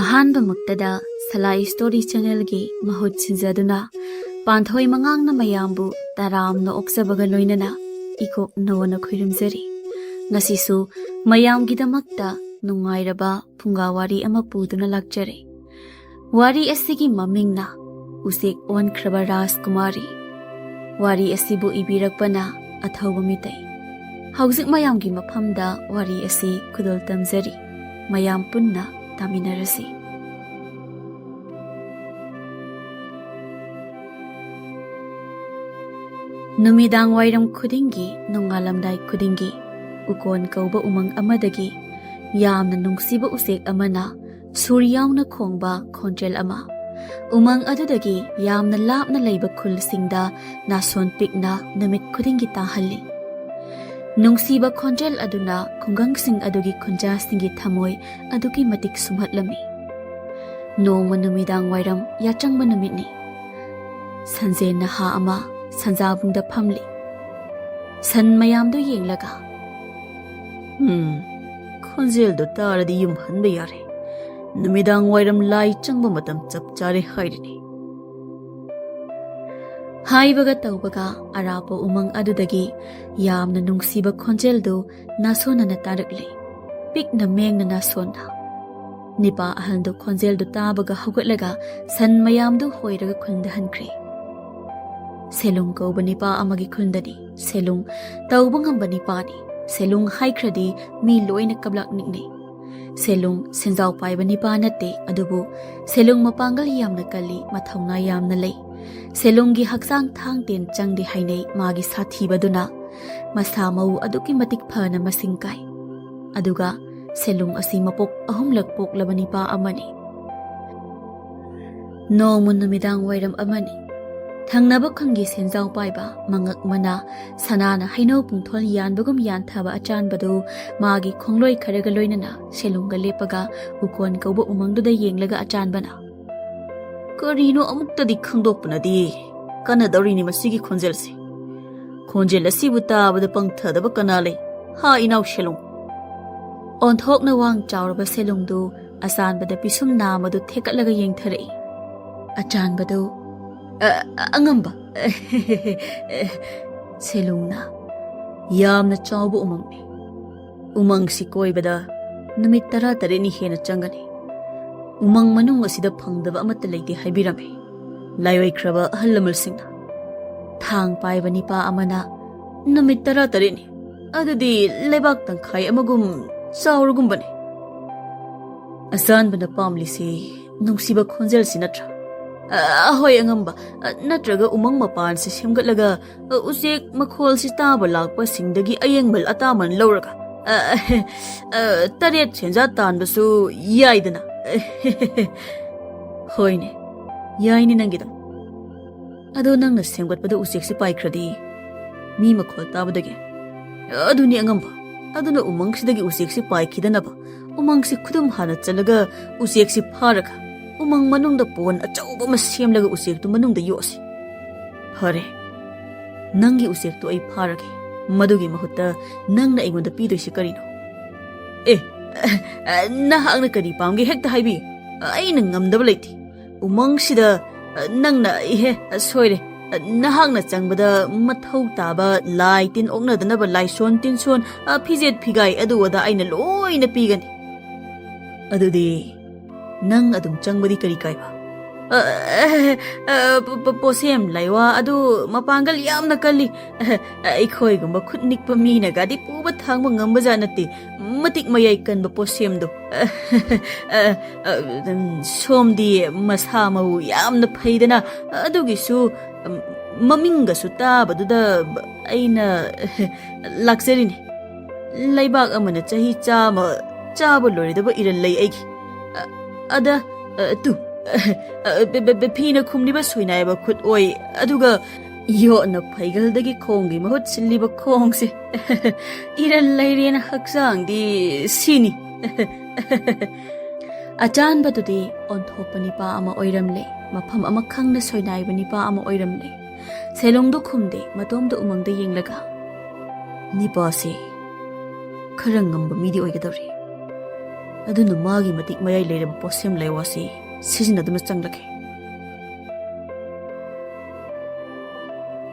ꯑꯍꯥꯟꯕꯃꯛꯇꯗ ꯁꯂꯥꯏ story ꯆꯦꯅꯦꯜꯒꯤ ꯃꯍꯨꯠ ꯁꯤꯟꯖꯗꯨꯅ ꯄꯥꯟꯊꯣꯏ ꯃꯉꯥꯡꯅ ꯃꯌꯥꯝꯕꯨ ꯇꯔꯥꯝꯅ ꯑꯣꯛꯆꯕꯒ ꯂꯣꯏꯅꯅ ꯏꯀꯣꯛ ꯅꯧꯅ ꯈꯨꯔꯨꯝꯖꯔꯤ꯫ ꯉꯁꯤꯁꯨ ꯃꯌꯥꯝꯒꯤꯗꯃꯛꯇ ꯅꯨꯡꯉꯥꯏꯔꯕ ꯐꯨꯡꯒꯥ ꯋꯥꯔꯤ ꯑꯃ ꯄꯨꯗꯨꯅ ꯂꯥꯛꯆꯔꯦ꯫ ꯋꯥꯔꯤ ꯑꯁꯤꯒꯤ ꯃꯃꯤꯡꯅ ꯎꯆꯦꯛ ꯑꯣꯟꯈ꯭ꯔꯕ ꯔꯥꯖꯀꯨꯃꯥꯔꯤ꯫ ꯋꯥꯔꯤ ꯑꯁꯤꯕꯨ ꯏꯕꯤꯔꯛꯄꯅ ꯑꯊꯧꯕ ꯃꯤꯇꯩ꯫ ꯍꯧꯖꯤꯛ ꯃꯌꯥꯝꯒꯤ ꯃꯐꯝꯗ ꯋꯥꯔꯤ ꯑꯁꯤ ꯈꯨꯗꯣꯜ ꯇꯝꯖꯔꯤ꯫ ꯃꯌꯥꯝ ꯄꯨꯟꯅ ꯇꯥꯃꯤꯟꯅꯔꯁꯤ꯫ ꯅꯨꯃꯤꯗꯥꯡ ꯋꯥꯏꯔꯝ ꯈꯨꯗꯤꯡꯒꯤ ꯅꯣꯡꯉꯥꯜꯂꯝꯗꯥꯏ ꯈꯨꯗꯤꯡꯒꯤ ꯎꯀꯣꯟ ꯀꯧꯕ ꯎꯃꯪ ꯑꯃꯗꯒꯤ ꯌꯥꯝꯅ ꯅꯨꯡꯁꯤꯕ ꯎꯆꯦꯛ ꯑꯃꯅ ꯁꯨꯔ ꯌꯥꯎꯅ ꯈꯣꯡꯕ ꯈꯣꯟꯖꯦꯜ ꯑꯃ ꯎꯃꯪ ꯑꯗꯨꯗꯒꯤ ꯌꯥꯝꯅ ꯂꯥꯞꯅ ꯂꯩꯕ ꯈꯨꯜꯁꯤꯡꯗ ꯅꯥꯁꯣꯟ ꯄꯤꯛꯅ ꯅꯨꯃꯤꯠ ꯈꯨꯗꯤꯡꯒꯤ ꯇꯥꯍꯜꯂꯤ꯫ ꯅꯨꯡꯁꯤꯕ ꯈꯣꯟꯖꯦꯜ ꯑꯗꯨꯅ ꯈꯨꯡꯒꯪꯁꯤꯡ ꯑꯗꯨꯒꯤ ꯈꯨꯟꯖꯥꯁꯤꯡꯒꯤ ꯊꯃꯣꯏ ꯑꯗꯨꯛꯀꯤ ꯃꯇꯤꯛ ꯁꯨꯝꯍꯠꯂꯝꯃꯤ꯫ ꯅꯣꯡꯃ ꯅꯨꯃꯤꯗꯥꯡ ꯋꯥꯏꯔꯝ ꯌꯥꯆꯪꯕ ꯅꯨꯃꯤꯠꯅꯤ꯫ ꯁꯟꯖꯦꯟ ꯅꯍꯥ ꯑꯃ ꯁꯟꯖꯥꯕꯨꯡꯗ ꯐꯝꯂꯤ꯫ ꯁꯟ ꯃꯌꯥꯝꯗꯨ ꯌꯦꯡꯂꯒ ꯈꯣꯟꯖꯦꯜꯗꯨ ꯇꯥꯔꯗꯤ ꯌꯨꯝ ꯍꯟꯕ ꯌꯥꯔꯦ꯫ ꯅꯨꯃꯤꯗꯥꯡ ꯋꯥꯏꯔꯝ ꯂꯥꯏ ꯆꯪꯕ ꯃꯇꯝ ꯆꯞ ꯆꯥꯔꯦ ꯍꯥꯏꯔꯤꯅꯤ꯫ ꯍꯥꯏꯕꯒ ꯇꯧꯕꯒ ꯑꯔꯥꯞꯄ ꯎꯃꯪ ꯑꯗꯨꯗꯒꯤ ꯌꯥꯝꯅ ꯅꯨꯡꯁꯤꯕ ꯈꯣꯟꯖꯦꯜꯗꯨ ꯅꯥꯁꯣꯟꯅꯅ ꯇꯥꯔꯛꯂꯤ꯫ ꯄꯤꯛꯅ ꯃꯦꯡꯅ ꯅꯥꯁꯣꯟꯅ꯫ ꯅꯤꯄꯥ ꯑꯍꯜꯗꯨ ꯈꯣꯟꯖꯦꯜꯗꯨ ꯇꯥꯕꯒ ꯍꯧꯒꯠꯂꯒ ꯁꯟ ꯃꯌꯥꯝꯗꯨ ꯍꯣꯏꯔꯒ ꯈꯨꯜꯗ ꯍꯟꯈ꯭ꯔꯦ꯫ ꯁꯦꯂꯨꯡ ꯀꯧꯕ ꯅꯤꯄꯥ ꯑꯃꯒꯤ ꯈꯨꯜꯗꯅꯤ꯫ ꯁꯦꯂꯨꯡ ꯇꯧꯕ ꯉꯝꯕ ꯅꯤꯄꯥꯅꯤ꯫ ꯁꯦꯂꯨꯡ ꯍꯥꯏꯈ꯭ꯔꯗꯤ ꯃꯤ ꯂꯣꯏꯅ ꯀꯞꯂꯛ ꯅꯤꯛꯅꯩ꯫ ꯁꯦꯂꯨꯡ ꯁꯦꯟꯖꯥꯎ ꯄꯥꯏꯕ ꯅꯤꯄꯥ ꯅꯠꯇꯦ, ꯑꯗꯨꯕꯨ ꯁꯦꯂꯨꯡ ꯃꯄꯥꯡꯒꯜ ꯌꯥꯝꯅ ꯀꯜꯂꯤ, ꯃꯊꯧꯅꯥ ꯌꯥꯝꯅ ꯂꯩ꯫ ꯁꯦꯂꯨꯡꯒꯤ ꯍꯛꯆꯥꯡ ꯊꯥꯡ ꯇꯦꯟ ꯆꯪꯗꯦ ꯍꯥꯏꯅꯩ꯫ ꯃꯥꯒꯤ ꯁꯥꯊꯤꯕꯗꯨꯅ ꯃꯁꯥ ꯃꯎ ꯑꯗꯨꯛꯀꯤ ꯃꯇꯤꯛ ꯐꯅ ꯃꯁꯤꯡ ꯀꯥꯏ꯫ ꯑꯗꯨꯒ ꯁꯦꯂꯨꯡ ꯑꯁꯤ ꯃꯄꯣꯛ 3ꯂꯛ ꯄꯣꯛꯂꯕ ꯅꯤꯄꯥ ꯑꯃꯅꯤ꯫ ꯅꯣꯡꯃ ꯅꯨꯃꯤꯗꯥꯡ ꯋꯥꯏꯔꯝ ꯑꯃꯅꯤ꯫ ꯊꯪꯅꯕ ꯈꯨꯟꯒꯤ ꯁꯦꯟꯖꯥꯎ ꯄꯥꯏꯕ ꯃꯉꯛ ꯃꯅꯥ ꯁꯅꯥꯅ ꯍꯩꯅꯧ ꯄꯨꯡꯊꯣꯜ ꯌꯥꯟꯕꯒꯨꯝ ꯌꯥꯟꯊꯕ ꯑꯆꯥꯟꯕꯗꯨ ꯃꯥꯒꯤ ꯈꯣꯡꯂꯣꯏ ꯈꯔꯒ ꯂꯣꯏꯅꯅ ꯁꯦꯂꯨꯡꯒ ꯂꯦꯞꯄꯒ ꯎꯀꯣꯟ ꯀꯧꯕ ꯎꯃꯪꯗꯨꯗ ꯌꯦꯡꯂꯒ ꯑꯆꯥꯟꯕꯅ ꯀꯔꯤꯅꯣ ꯑꯃꯨꯛꯇꯗꯤ ꯈꯪꯗꯣꯛꯄꯅꯗꯤ ꯀꯥꯟꯅꯗꯧꯔꯤꯅꯤ ꯃꯁꯤꯒꯤ ꯈꯣꯟꯖꯦꯜꯁꯤ꯫ ꯈꯣꯟꯖꯦꯜ ꯑꯁꯤꯕꯨ ꯇꯥꯕꯗ ꯄꯪꯊꯗꯕ ꯀꯅꯥ ꯂꯩ? ꯍꯥ ꯏꯅꯥꯎ ꯁꯦꯂꯨꯡ꯫ ꯑꯣꯟꯊꯣꯛꯅ ꯋꯥꯡ ꯆꯥꯎꯔꯕ ꯁꯦꯂꯨꯡꯗꯨ ꯑꯆꯥꯟꯕꯗ ꯄꯤꯁꯨꯝ ꯅꯥꯃꯗꯨ ꯊꯦꯛꯀꯠꯂꯒ ꯌꯦꯡꯊꯔꯛꯏ꯫ ꯑꯆꯥꯟꯕꯗꯨ ꯑꯉꯝꯕ ꯁꯦꯂꯨꯡꯅ ꯌꯥꯝꯅ ꯆꯥꯎꯕ ꯎꯃꯪꯅꯤ꯫ ꯎꯃꯪꯁꯤ ꯀꯣꯏꯕꯗ ꯅꯨꯃꯤꯠ 18ꯅꯤ ꯍꯦꯟꯅ ꯆꯪꯒꯅꯤ꯫ ꯎꯃꯪ ꯃꯅꯨꯡ ꯑꯁꯤꯗ ꯐꯪꯗꯕ ꯑꯃꯠꯇ ꯂꯩꯇꯦ ꯍꯥꯏꯕꯤꯔꯝꯃꯤ ꯂꯥꯏꯑꯣꯏꯈ꯭ꯔꯕ ꯑꯍꯜ ꯂꯃꯟꯁꯤꯡꯅ꯫ ꯊꯥꯡ ꯄꯥꯏꯕ ꯅꯤꯄꯥ ꯑꯃꯅ ꯅꯨꯃꯤꯠ 18ꯅꯤ, ꯑꯗꯨꯗꯤ ꯂꯩꯕꯥꯛ ꯇꯪꯈꯥꯏ ꯑꯃꯒꯨꯝ ꯆꯥꯎꯔꯒꯨꯝꯕꯅꯤ꯫ ꯑꯆꯥꯟꯕꯅ ꯄꯥꯝꯂꯤꯁꯤ ꯅꯨꯡꯁꯤꯕ ꯈꯣꯟꯖꯦꯜꯁꯤ ꯅꯠꯇ꯭ꯔꯥ? ꯍꯣꯏ ꯑꯉꯝꯕ, ꯅꯠꯇ꯭ꯔꯒ ꯎꯃꯪ ꯃꯄꯥꯟꯁꯤ ꯁꯦꯝꯒꯠꯂꯒ ꯎꯆꯦꯛ ꯃꯈꯣꯜꯁꯤ ꯇꯥꯕ ꯂꯥꯛꯄꯁꯤꯡꯗꯒꯤ ꯑꯌꯦꯡꯃꯜ ꯑꯇꯥꯃꯟ ꯂꯧꯔꯒ 8 ꯁꯦꯟꯖꯥ ꯇꯥꯟꯕꯁꯨ ꯌꯥꯏꯗꯅ꯫ ꯍꯣꯏꯅꯦ, ꯌꯥꯏꯅꯦ ꯅꯪꯒꯤꯗꯣ꯫ ꯑꯗꯣ ꯅꯪꯅ ꯁꯦꯝꯒꯠꯄꯗ ꯎꯆꯦꯛꯁꯤ ꯄꯥꯏꯈ꯭ꯔꯗꯤ ꯃꯤ ꯃꯈꯣꯜ ꯇꯥꯕꯗꯒꯤ? ꯑꯗꯨꯅꯤ ꯑꯉꯝꯕ, ꯑꯗꯨꯅ ꯎꯃꯪꯁꯤꯗꯒꯤ ꯎꯆꯦꯛꯁꯤ ꯄꯥꯏꯈꯤꯗꯅꯕ ꯎꯃꯪꯁꯤ ꯈꯨꯗꯨꯝ ꯍꯥꯟꯅ ꯆꯠꯂꯒ ꯎꯆꯦꯛꯁꯤ ꯐꯥꯔꯒ ꯎꯃꯪ ꯃꯅꯨꯡꯗ ꯄꯣꯟ ꯑꯆꯧꯕ ꯑꯃ ꯁꯦꯝꯂꯒ ꯎꯆꯦꯛꯇꯨ ꯃꯅꯨꯡꯗ ꯌꯣꯛꯑꯁꯤ꯫ ꯐꯔꯦ, ꯅꯪꯒꯤ ꯎꯆꯦꯛꯇꯨ ꯑꯩ ꯐꯥꯔꯒꯦ꯫ ꯃꯗꯨꯒꯤ ꯃꯍꯨꯠꯇ ꯅꯪꯅ ꯑꯩꯉꯣꯟꯗ ꯄꯤꯗꯣꯏꯁꯤ ꯀꯔꯤꯅꯣ? ꯅꯍꯥꯛꯅ ꯀꯔꯤ ꯄꯥꯝꯒꯦ ꯍꯦꯛꯇ ꯍꯥꯏꯕꯤꯌꯨ, ꯑꯩꯅ ꯉꯝꯗꯕ ꯂꯩꯇꯦ꯫ ꯎꯃꯪꯁꯤꯗ ꯅꯪꯅ ꯁꯣꯏꯔꯦ, ꯅꯍꯥꯛꯅ ꯆꯪꯕꯗ ꯃꯊꯧ ꯇꯥꯕ ꯂꯥꯏ ꯇꯤꯟ ꯑꯣꯛꯅꯗꯅꯕ ꯂꯥꯏꯁꯣꯟ ꯇꯤꯟꯁꯣꯟ ꯐꯤꯖꯦꯠ ꯐꯤꯒꯥꯏ ꯑꯗꯨ ꯑꯗꯥ ꯑꯩꯅ ꯂꯣꯏꯅ ꯄꯤꯒꯅꯤ꯫ ꯑꯗꯨꯗꯤ ꯅꯪ ꯑꯗꯨꯝ ꯆꯪꯕꯗꯤ ꯀꯔꯤ ꯀꯥꯏꯕ? ꯄꯣꯁꯦꯝ ꯂꯥꯏꯋꯥ ꯑꯗꯨ ꯃꯄꯥꯡꯒꯜ ꯌꯥꯝꯅ ꯀꯜꯂꯤ꯫ ꯑꯩꯈꯣꯏꯒꯨꯝꯕ ꯈꯨꯠ ꯅꯤꯛꯄ ꯃꯤꯅꯒꯗꯤ ꯄꯨꯕ ꯊꯥꯡꯕ ꯉꯝꯕꯖꯥꯠ ꯅꯠꯇꯦ ꯃꯇꯤꯛ ꯃꯌꯥꯏ ꯀꯟꯕ ꯄꯣꯁꯦꯝꯗꯣ꯫ ꯁꯣꯝꯗꯤ ꯃꯁꯥ ꯃꯎ ꯌꯥꯝꯅ ꯐꯩꯗꯅ, ꯑꯗꯨꯒꯤꯁꯨ ꯃꯃꯤꯡꯒꯁꯨ ꯇꯥꯕꯗꯨꯗ ꯑꯩꯅ ꯂꯥꯛꯆꯔꯤꯅꯤ꯫ ꯂꯩꯕꯥꯛ ꯑꯃꯅ ꯆꯍꯤ 100 ꯆꯥꯕ ꯂꯣꯏꯔꯗꯕ ꯏꯔꯟ ꯂꯩ ꯑꯩꯒꯤ꯫ ꯑꯗ ꯐꯤꯅ ꯈꯨꯝꯂꯤꯕ ꯁꯣꯏꯅꯥꯏꯕ ꯈꯨꯠ ꯑꯣꯏ, ꯑꯗꯨꯒ ꯌꯣꯠꯅ ꯐꯩꯒꯜꯗꯒꯤ ꯈꯣꯡꯒꯤ ꯃꯍꯨꯠ ꯁꯤꯜꯂꯤꯕ ꯈꯣꯡꯁꯦ꯫ ꯏꯔꯟ ꯂꯩꯔꯦꯅ ꯍꯛꯆꯥꯡꯗꯤ ꯁꯤꯅꯤ꯫ ꯑꯆꯥꯟꯕꯗꯨꯗꯤ ꯑꯣꯟꯊꯣꯛꯄ ꯅꯤꯄꯥ ꯑꯃ ꯑꯣꯏꯔꯝꯂꯦ꯫ ꯃꯐꯝ ꯑꯃ ꯈꯪꯅ ꯁꯣꯏꯅꯥꯏꯕ ꯅꯤꯄꯥ ꯑꯃ ꯑꯣꯏꯔꯝꯂꯦ꯫ ꯁꯦꯂꯨꯡꯗꯨ ꯈꯨꯝꯗꯦ, ꯃꯇꯣꯝꯗ ꯎꯃꯪꯗ ꯌꯦꯡꯂꯒ ꯅꯤꯄꯥꯁꯤ ꯈꯔ ꯉꯝꯕ ꯃꯤꯗꯤ ꯑꯣꯏꯒꯗꯧꯔꯤ꯫ aduna magi matik mayai leiraba posem laiwasi sizinaduna changlake.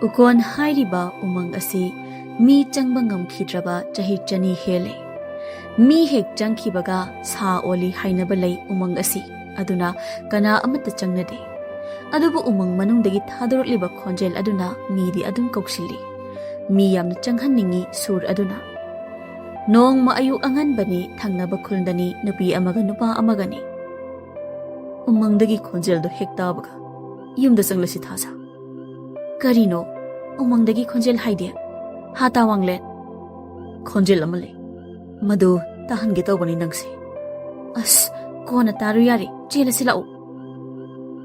Ukon hairiba umang asi mi changba ngamkhidraba chahi chani hele. Mi hek changkhibaga sa oli hainaba lei umang asi aduna kana amata changnade. Adubu umang manungdagi thadorliba khonjel aduna midi adum koksilli. Mi yamna changhanningi sur aduna. Nong maayu angan bani thangnaba khulndani nupi amaga nupa amagani. Umangdagi khonjel do hek tabaga yumda changlasi thasa. Karino umangdagi khonjel haide hata wangle khonjel amale madu tahange tawbani nangse. As kona taru yari chela silau.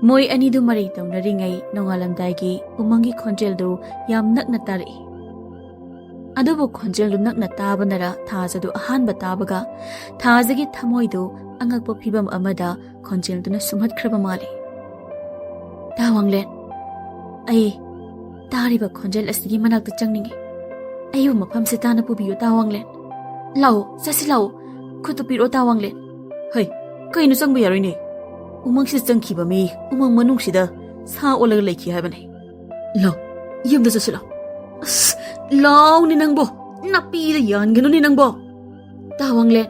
Moi ani du mari tawnaringai nongalamdaigi umangi khonjel do yam nakna tari. Adubu khonjel du nakna tabanara thajadu ahanba tabaga thajagi thamoi do angakpa phibam amada khonjel duna sumhatkraba mali. Tawanglen ai tariba khonjel asigi manakta changningi. Ayu mafam se tana pubiyo tawanglen. Lao sasi lao khutu piro tawanglen. Hey kainu changba yaroine. Umang si changkhiba mi umang manung sida sa olaga leikhi haibane. Lao yumda sasi lao. As lao ni nangbo napi da yan ganu ni nangbo. Tawanglen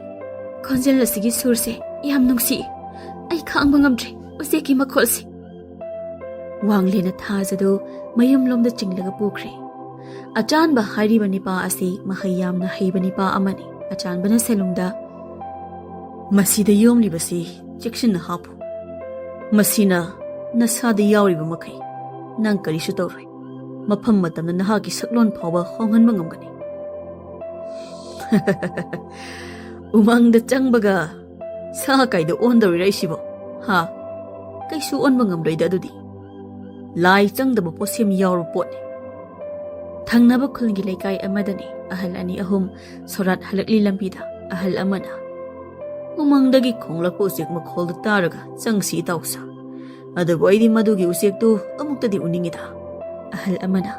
khonjel asigi surse yam nungsi. Ai khangba ngamdre useki makholsi. Wanglena thajado mayum lomda chinglaga pukre. Achanba hairiba nipa asi mahayamna heiba nipa amani. Achanbana selungda masida yomlibasi chekshin hapu. Masina nasada yauriba makai nang karisu tawroi. Mafam matamna nahagi saklon phawba honganba ngamgani. Umangda changbaga sa kaida ondori raisibo. Ha kaisu onba ngamloida adudi. Lai changdaba posem yauru potne. Thangnaba khulgi laikai amadani ahal ani ahum sorat halakli lambida ahal amana. Umangdagi khonglakpa usek makholda taraga changsi tawsa. Adabu aidi madugi usektu amuktadi uningida. Ahal amana.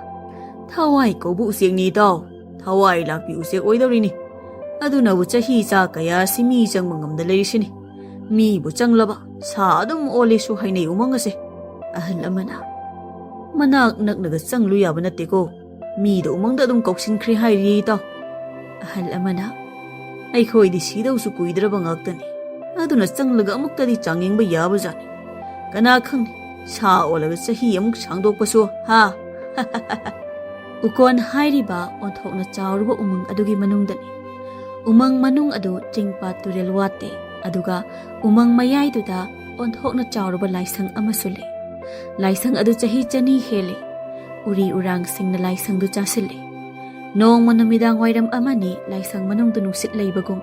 Thawai kobu usek ni taw. Thawai lakpi usek oidarini. Aduna bu chahi cha kaya simi changmangamda lerisini. Mi bu changlaba sa adum ole su hainai umangase. Ahal amana. Manak naknaga changlu yaba natte ko. Mi do umangda adum koksinkhri hairi taw. Ahal amana. Aikhoidi sidausu kuidraba ngaktani. Aduna changlaga amuktadi changingba yaba jani. Kana khangni sa olaga chahi amuk sangdokpasu ha. Ukon hairiba onthokna chawruba umang adugi manungdani. Umang manung adu chingpa turel wate aduga umang mayai duda onthokna chawruba laisang amasule. Laisang adu chahi chani hele. Uri urang singna laisang du chasile. Nong manamidang wairam amani laisang manung du nungsit leibagong.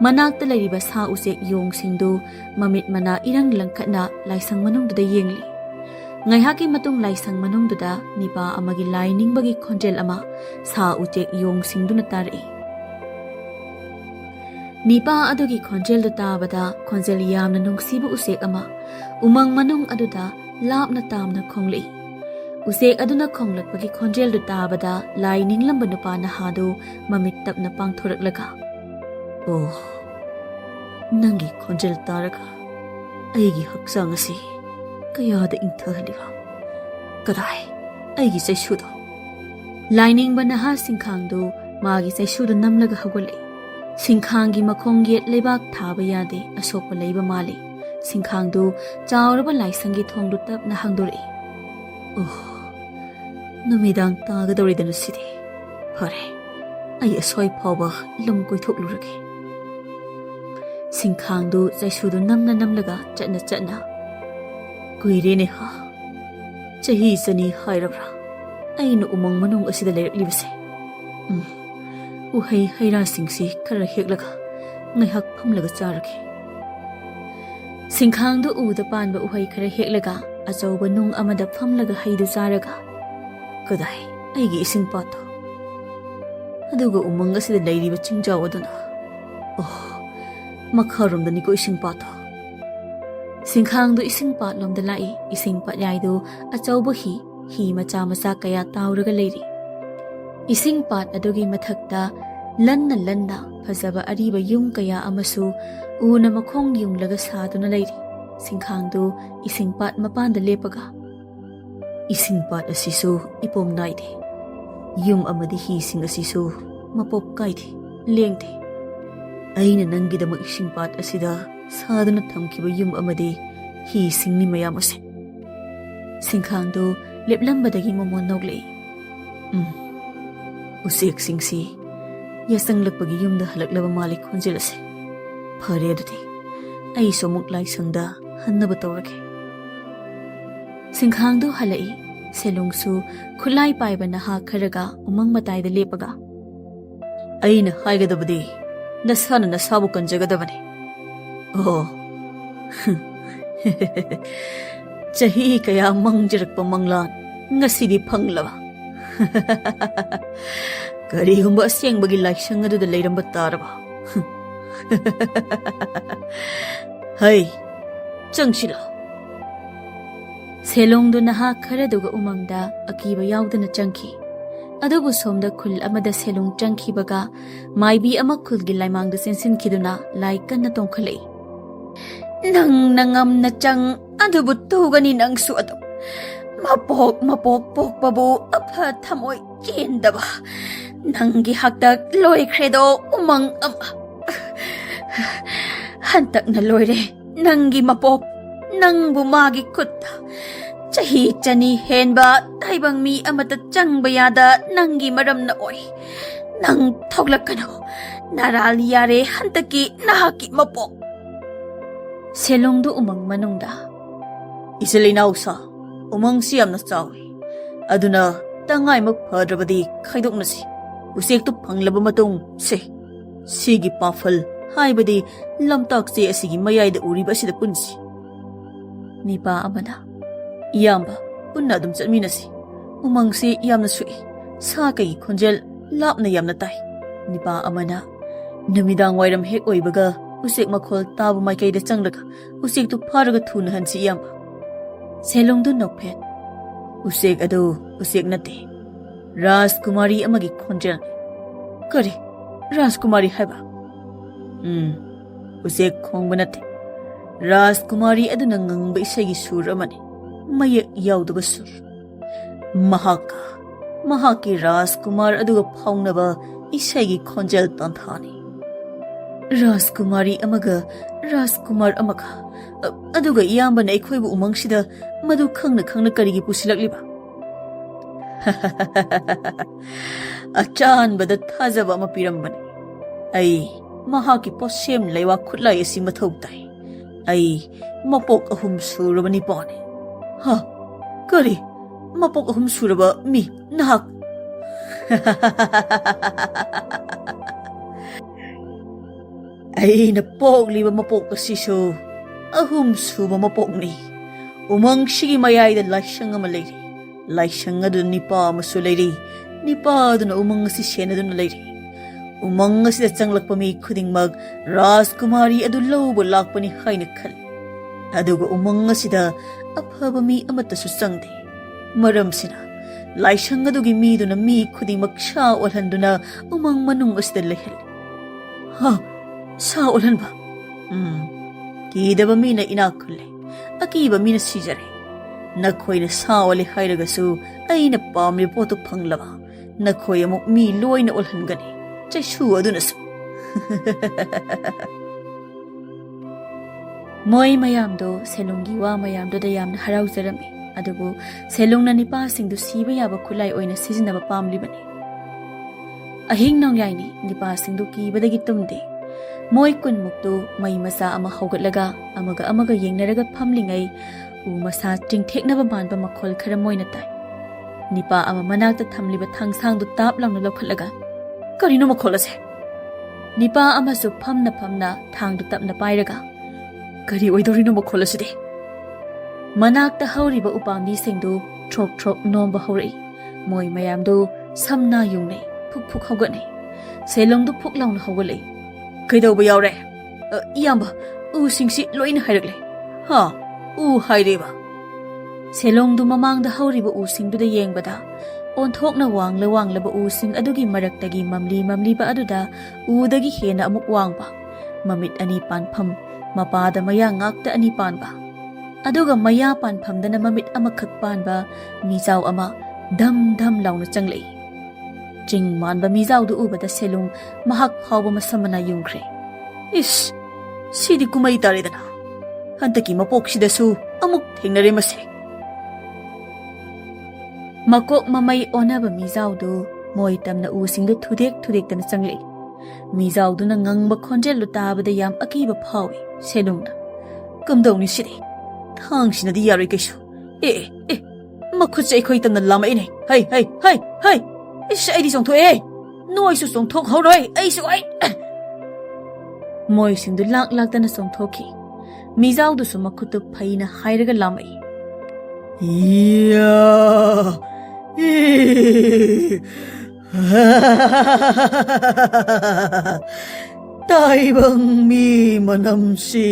Manakta lairiba sa usek yong singdu mamit mana irang langkatna laisang manung duda yengli. Ngaihaki matung laisang manung duda nipa amagi laining bagi khonjel ama sa usek yong singdu na tari. Nipa adugi khonjel du tabada khonjel yamna nungsibu usek ama umang manung aduda lapna tamna khongli. Usek aduna khonglakpagi khonjel du tabada laining lamba nupa na hadu mamit tapna pangthoraklaga. Oh, nangi khonjel taraga aigi haksang asi kayada ingthahaliba. Kadai aigi saishudo. Laining banaha singkhangdu magi saishudo namlaga hagole. Singkhangi makhong yet lebak thaba yade asokpa leiba mali. Singkhangdu chawraba laisangi thongdu tapna hangdori. Oh, numidang tagadawridana sidi. Hare, ay asoy phawba lum koithoklurage. Singkhangdu saishudo namna namlaga chatna chatna. Kuirene ha. Chahi sani hairabra. Ainu umang manung asida leiraklibase. Uhai haira singsi khara heklaga ngaihak phamlaga charake. Singkhangdu uda panba uhai khara heklaga achauba nung amada phamlaga haidu charaga. Kadai aigi ising pato. Aduga umang asida leiriba chingjaw aduna. Oh, makharomdani ko ising pato. Singkhangdu ising pat lomda lai ising pat yaidu achauba hi macha macha kaya tauraga leiri. Ising pat adugi mathakta Lanna lanna fazaba ariba yung kaya amasu una makhong yunglaga saduna leiri. Singkhangdu isingpat mapanda lepaga. Isingpat asisu ipom naide. Yum amadi hising asisu mapop kaide, lengde. Aina nangidamag isingpat asida saduna thamkiba yum amadi hising ni mayam ase. Singkhangdu leplambadagi momon noglei. Usek singsi yasanglakpagi yumda halaklaba malik khonjel ase. Phare adudi ai somuk lai sangda hannaba tawrake. Singkhangdu halai selungsu khulai paiba naha kharaga umang mataida lepaga. Aina haigadabadi nasana nasabu kanjagadabani. Oh. Chahi kaya mangjarakpa manglan ngasidi phanglaba. Karigumba asengbagi laisang aduda leiramba taraba. Hai, changsila. Selongdu naha kharaduga umangda akiba yaudana changki. Adubu somda khul amada selong changki baga maibi ama khulgi laimangda sensinkiduna lai kanna tongkhalei. Nang nangam na chang adubu tugani nang su adu. Mapok babu apa thamoy kendaba. Nangi hakdak loi kredo umang ama. Hantak na loire nangi mapok nang bumagi kutta. Chahi chani henba taibang mi amata changba yada nangi maram na oy. Nang thoglakano naral yare hantaki nahaki mapok. Selongdu umang manungda. Isalinaw sa umang siyam na sawi. Aduna tangay magpadrabadi kaidok na si. Usek tu panglaba matong se. Sige pafal haibadi lamtak si asigi mayay da uriba sida punsi. Nipa amana. Iyamba punna dum chatmina si. Umang si yam na sui. Sa kay khonjel lap na yam na tay. Nipa amana. Namidang wairam hek oibaga usek makhol tabu mai kay da changlaga. Usek tu paraga thunahan si iyamba. Selongdu nokphet. Usek ado usek nate. Rajkumari amagi khonjel. Kari Rajkumari haiba. Usek khongba nate. Rajkumari aduna ngangba isagi sur amani. Mayak yaudaba sur. Mahaki Rajkumar aduga phaungnaba isagi khonjel tanthani. Rajkumari amaga Rajkumar amaga aduga iyambana aikhoibu umangsida madu khangna karigi pusilakliba. Achanbada thajaba ama pirambani. Ai mahaki posem leiwa khutlai asi mathau tai. Ai mapok ahum surabani pone. Ha kari mapok ahum suraba mi nahak. Ai na pogliba mapok asiso ahum suba mapok ni. Umang sigi mayay da laisang ama leiri. Laisang adun nipa amasu leiri. Nipa adun umang si sena adun leiri. Umang si da changlakpa mi khuding mag Rajkumari adun lawbo lakpa ni haina khal. Aduga umang si da aphaba mi amata su changde. Maram sina laisang adugi mi duna mi khuding mag sha olhanduna umang manung asida lehel. Ha sa olhan ba? Kidaba mi na inakulle. Akiba mina sijare. Nakhoy na sawali hairagasu ay na pamli poto panglaba. Nakhoy amok mi loy na olhan gani. Chay suwa dunasu. Moy mayamdo selonggi wa mayamdo da yamna harau zarami. Adubu selong na nipa singdu siba yaba kulay oina sizinaba pamli bani. Ahing nang yayni nipa singdu kibadagi tumde. Moy kun muktu may masa ama haugatlaga amaga yengnaraga phamlingai u masa tingtheknaba manba makhol khara moina tai. Nipa ama manakta thamliba thangsangdu tap langna lokhatlaga karino makhol ase. Nipa ama su phamna thangdu tapna pairaga kari oidorino makhol aside. Manakta hauriba upambi singdu throk nomba haurai. Moy mayamdu samna yungnai phuk haugatnai. Selongdu phuk launa haugalai. Kaidoba yaure. Iyamba usingsi loina hairakle. Ha u haireba. Selongdu mamangda hauriba usingduda yengbada ꯑꯣꯟꯊꯣꯛꯅ ꯋꯥꯡꯂꯕ ꯎꯁꯤꯡ ꯑꯗꯨꯒꯤ ꯃꯔꯛꯇꯒꯤ ꯃꯝꯂꯤꯕ ꯑꯗꯨꯗ ꯎꯗꯒꯤ ꯍꯦꯟꯅ ꯑꯃꯨꯛ ꯋꯥꯡꯕ, ꯃꯃꯤꯠ ꯑꯅꯤ ꯄꯥꯟꯐꯝ, ꯃꯄꯥꯗ ꯃꯌꯥ ꯉꯥꯛꯇ ꯑꯅꯤ ꯄꯥꯟꯕ, ꯑꯗꯨꯒ ꯃꯌꯥ ꯄꯥꯟꯐꯝꯗꯅ ꯃꯃꯤꯠ ꯑꯃꯈꯛ ꯄꯥꯟꯕ ꯃꯤꯖꯥꯎ ꯑꯃ ꯙꯝ ꯙꯝ ꯂꯥꯎꯅ ꯆꯪꯂꯛꯏ꯫ ꯆꯤꯡ ꯃꯥꯟꯕ ꯃꯤꯖꯥꯎꯗꯨ ꯎꯕꯗ ꯁꯦꯂꯨꯡ ꯃꯍꯥꯛ ꯐꯥꯎꯕ ꯃꯁꯝ ꯃꯅꯥ ꯌꯨꯡꯈ꯭ꯔꯦ꯫ ꯏꯁ, ꯁꯤꯗꯤ ꯀꯨꯝꯍꯩ ꯇꯥꯔꯦꯗꯅ, ꯍꯟꯗꯛꯀꯤ ꯃꯄꯣꯛꯁꯤꯗꯁꯨ ꯑꯃꯨꯛ ꯊꯦꯡꯅꯔꯦ ꯃꯁꯦ꯫ ꯃꯀꯣꯛ ꯃꯃꯩ ꯑꯣꯟꯅꯕ ꯃꯤꯖꯥꯎꯗꯨ ꯃꯣꯏ ꯇꯝꯅ ꯎꯁꯤꯡꯗꯨ ꯊꯨꯗꯦꯛꯇꯅ ꯆꯪꯂꯛꯏ꯫ ꯃꯤꯖꯥꯎꯗꯨꯅ ꯉꯪꯕ ꯈꯣꯟꯖꯦꯜꯗꯨ ꯇꯥꯕꯗ ꯌꯥꯝ ꯑꯀꯤꯕ ꯐꯥꯎꯏ ꯁꯦꯂꯨꯡꯅ꯫ ꯀꯝꯗꯧꯅꯤ ꯁꯤꯗꯤ? ꯊꯥꯡꯁꯤꯅꯗꯤ ꯌꯥꯔꯣꯏ ꯀꯩꯁꯨ꯫ ꯑꯦ, ꯃꯈꯨꯠꯁꯦ ꯑꯩꯈꯣꯏ ꯇꯝꯅ ꯂꯥꯝꯃꯛꯏꯅꯦ꯫ ꯍꯩ! ꯏꯁ, ꯑꯩꯗꯤ ꯆꯣꯡꯊꯣꯛꯑꯦ! ꯅꯣꯏꯁꯨ ꯆꯣꯡꯊꯣꯛꯍꯧꯔꯣꯏ, ꯑꯩꯁꯨ ꯃꯣꯏꯁꯤꯡꯗꯨ ꯂꯥꯛꯇꯅ ꯆꯣꯡꯊꯣꯛꯈꯤ꯫ ꯃꯤꯖꯥꯎꯗꯨꯁꯨ ꯃꯈꯨꯠꯇꯨ ꯐꯩꯅ ꯍꯥꯏꯔꯒ ꯂꯥꯝꯃꯛꯏ꯫ ꯇꯥꯏꯕꯪ ꯃꯤ ꯃꯅꯝꯁꯤ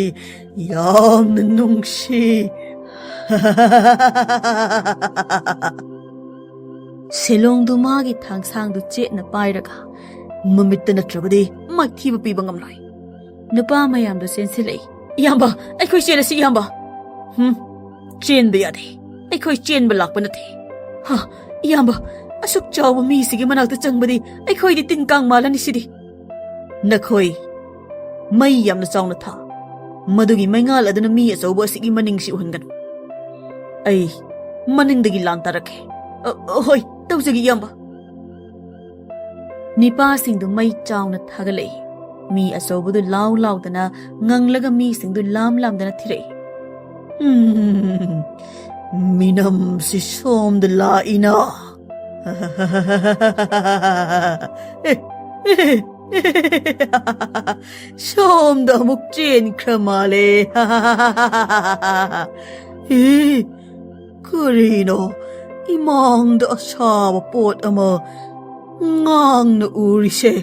ꯌꯥꯝꯅ ꯅꯨꯡꯁꯤ꯫ ꯁꯦꯂꯣꯡꯗꯨ ꯃꯥꯒꯤ ꯊꯥꯡꯁꯥꯡꯗꯨ ꯆꯦꯠꯅ ꯄꯥꯏꯔꯒ ꯃꯃꯤꯠꯇ ꯅꯠꯇ꯭ꯔꯕꯗꯤ ꯃꯥꯏꯊꯤꯕ ꯄꯤꯕ ꯉꯝꯂꯣꯏ꯫ ꯅꯨꯄꯥ ꯃꯌꯥꯝꯗꯨ ꯆꯦꯟꯁꯤꯜꯂꯛꯏ꯫ ꯏꯌꯥꯝꯕ, ꯑꯩꯈꯣꯏ ꯆꯦꯜꯂꯁꯤ ꯏꯌꯥꯝꯕ꯫ ꯆꯦꯟꯕ ꯌꯥꯗꯦ, ꯑꯩꯈꯣꯏ ꯆꯦꯟꯕ ꯂꯥꯛꯄ ꯅꯠꯇꯦ꯫ ꯏꯌꯥꯝꯕ, ꯑꯁꯨꯛ ꯆꯥꯎꯕ ꯃꯤꯁꯤꯒꯤ ꯃꯅꯥꯛꯇ ꯆꯪꯕꯗꯤ ꯑꯩꯈꯣꯏꯗꯤ ꯇꯤꯟ ꯀꯥꯡ ꯃꯥꯜꯂꯅꯤ ꯁꯤꯗꯤ꯫ ꯅꯈꯣꯏ ꯃꯩ ꯌꯥꯝꯅ ꯆꯥꯎꯅ ꯊꯥ, ꯃꯗꯨꯒꯤ ꯃꯩꯉꯥꯜ ꯑꯗꯨꯅ ꯃꯤ ꯑꯆꯧꯕ ꯑꯁꯤꯒꯤ ꯃꯅꯤꯡꯁꯤ ꯎꯍꯟꯒꯅꯨ꯫ ꯑꯩ ꯃꯅꯤꯡꯗꯒꯤ ꯂꯥꯟ ꯇꯥꯔꯛꯀꯦ꯫ ꯍꯣꯏ, ꯇꯧꯖꯒꯦ ꯏꯌꯥꯝꯕ꯫ ꯅꯤꯄꯥꯁꯤꯡꯗꯨ ꯃꯩ ꯆꯥꯎꯅ ꯊꯥꯒꯠꯂꯛꯏ꯫ ꯃꯤ ꯑꯆꯧꯕꯗꯨ ꯂꯥꯎꯗꯅ ꯉꯪꯂꯒ ꯃꯤꯁꯤꯡꯗꯨ ꯂꯥꯝꯗꯅ ꯊꯤꯔꯛꯏ꯫ ꯃꯤꯅꯝꯁꯤ ꯁꯣꯝꯗ ꯂꯥꯛꯏꯅ꯫ ꯁꯣꯝꯗ ꯑꯃꯨꯛ ꯆꯦꯟꯈ꯭ꯔ ꯃꯥꯜꯂꯦ꯫ ꯀꯔꯤꯅꯣ ꯏꯃꯥꯡꯗ ꯑꯁꯥꯕ ꯄꯣꯠ ꯑꯃ ꯉꯥꯡꯅ ꯎꯔꯤꯁꯦ?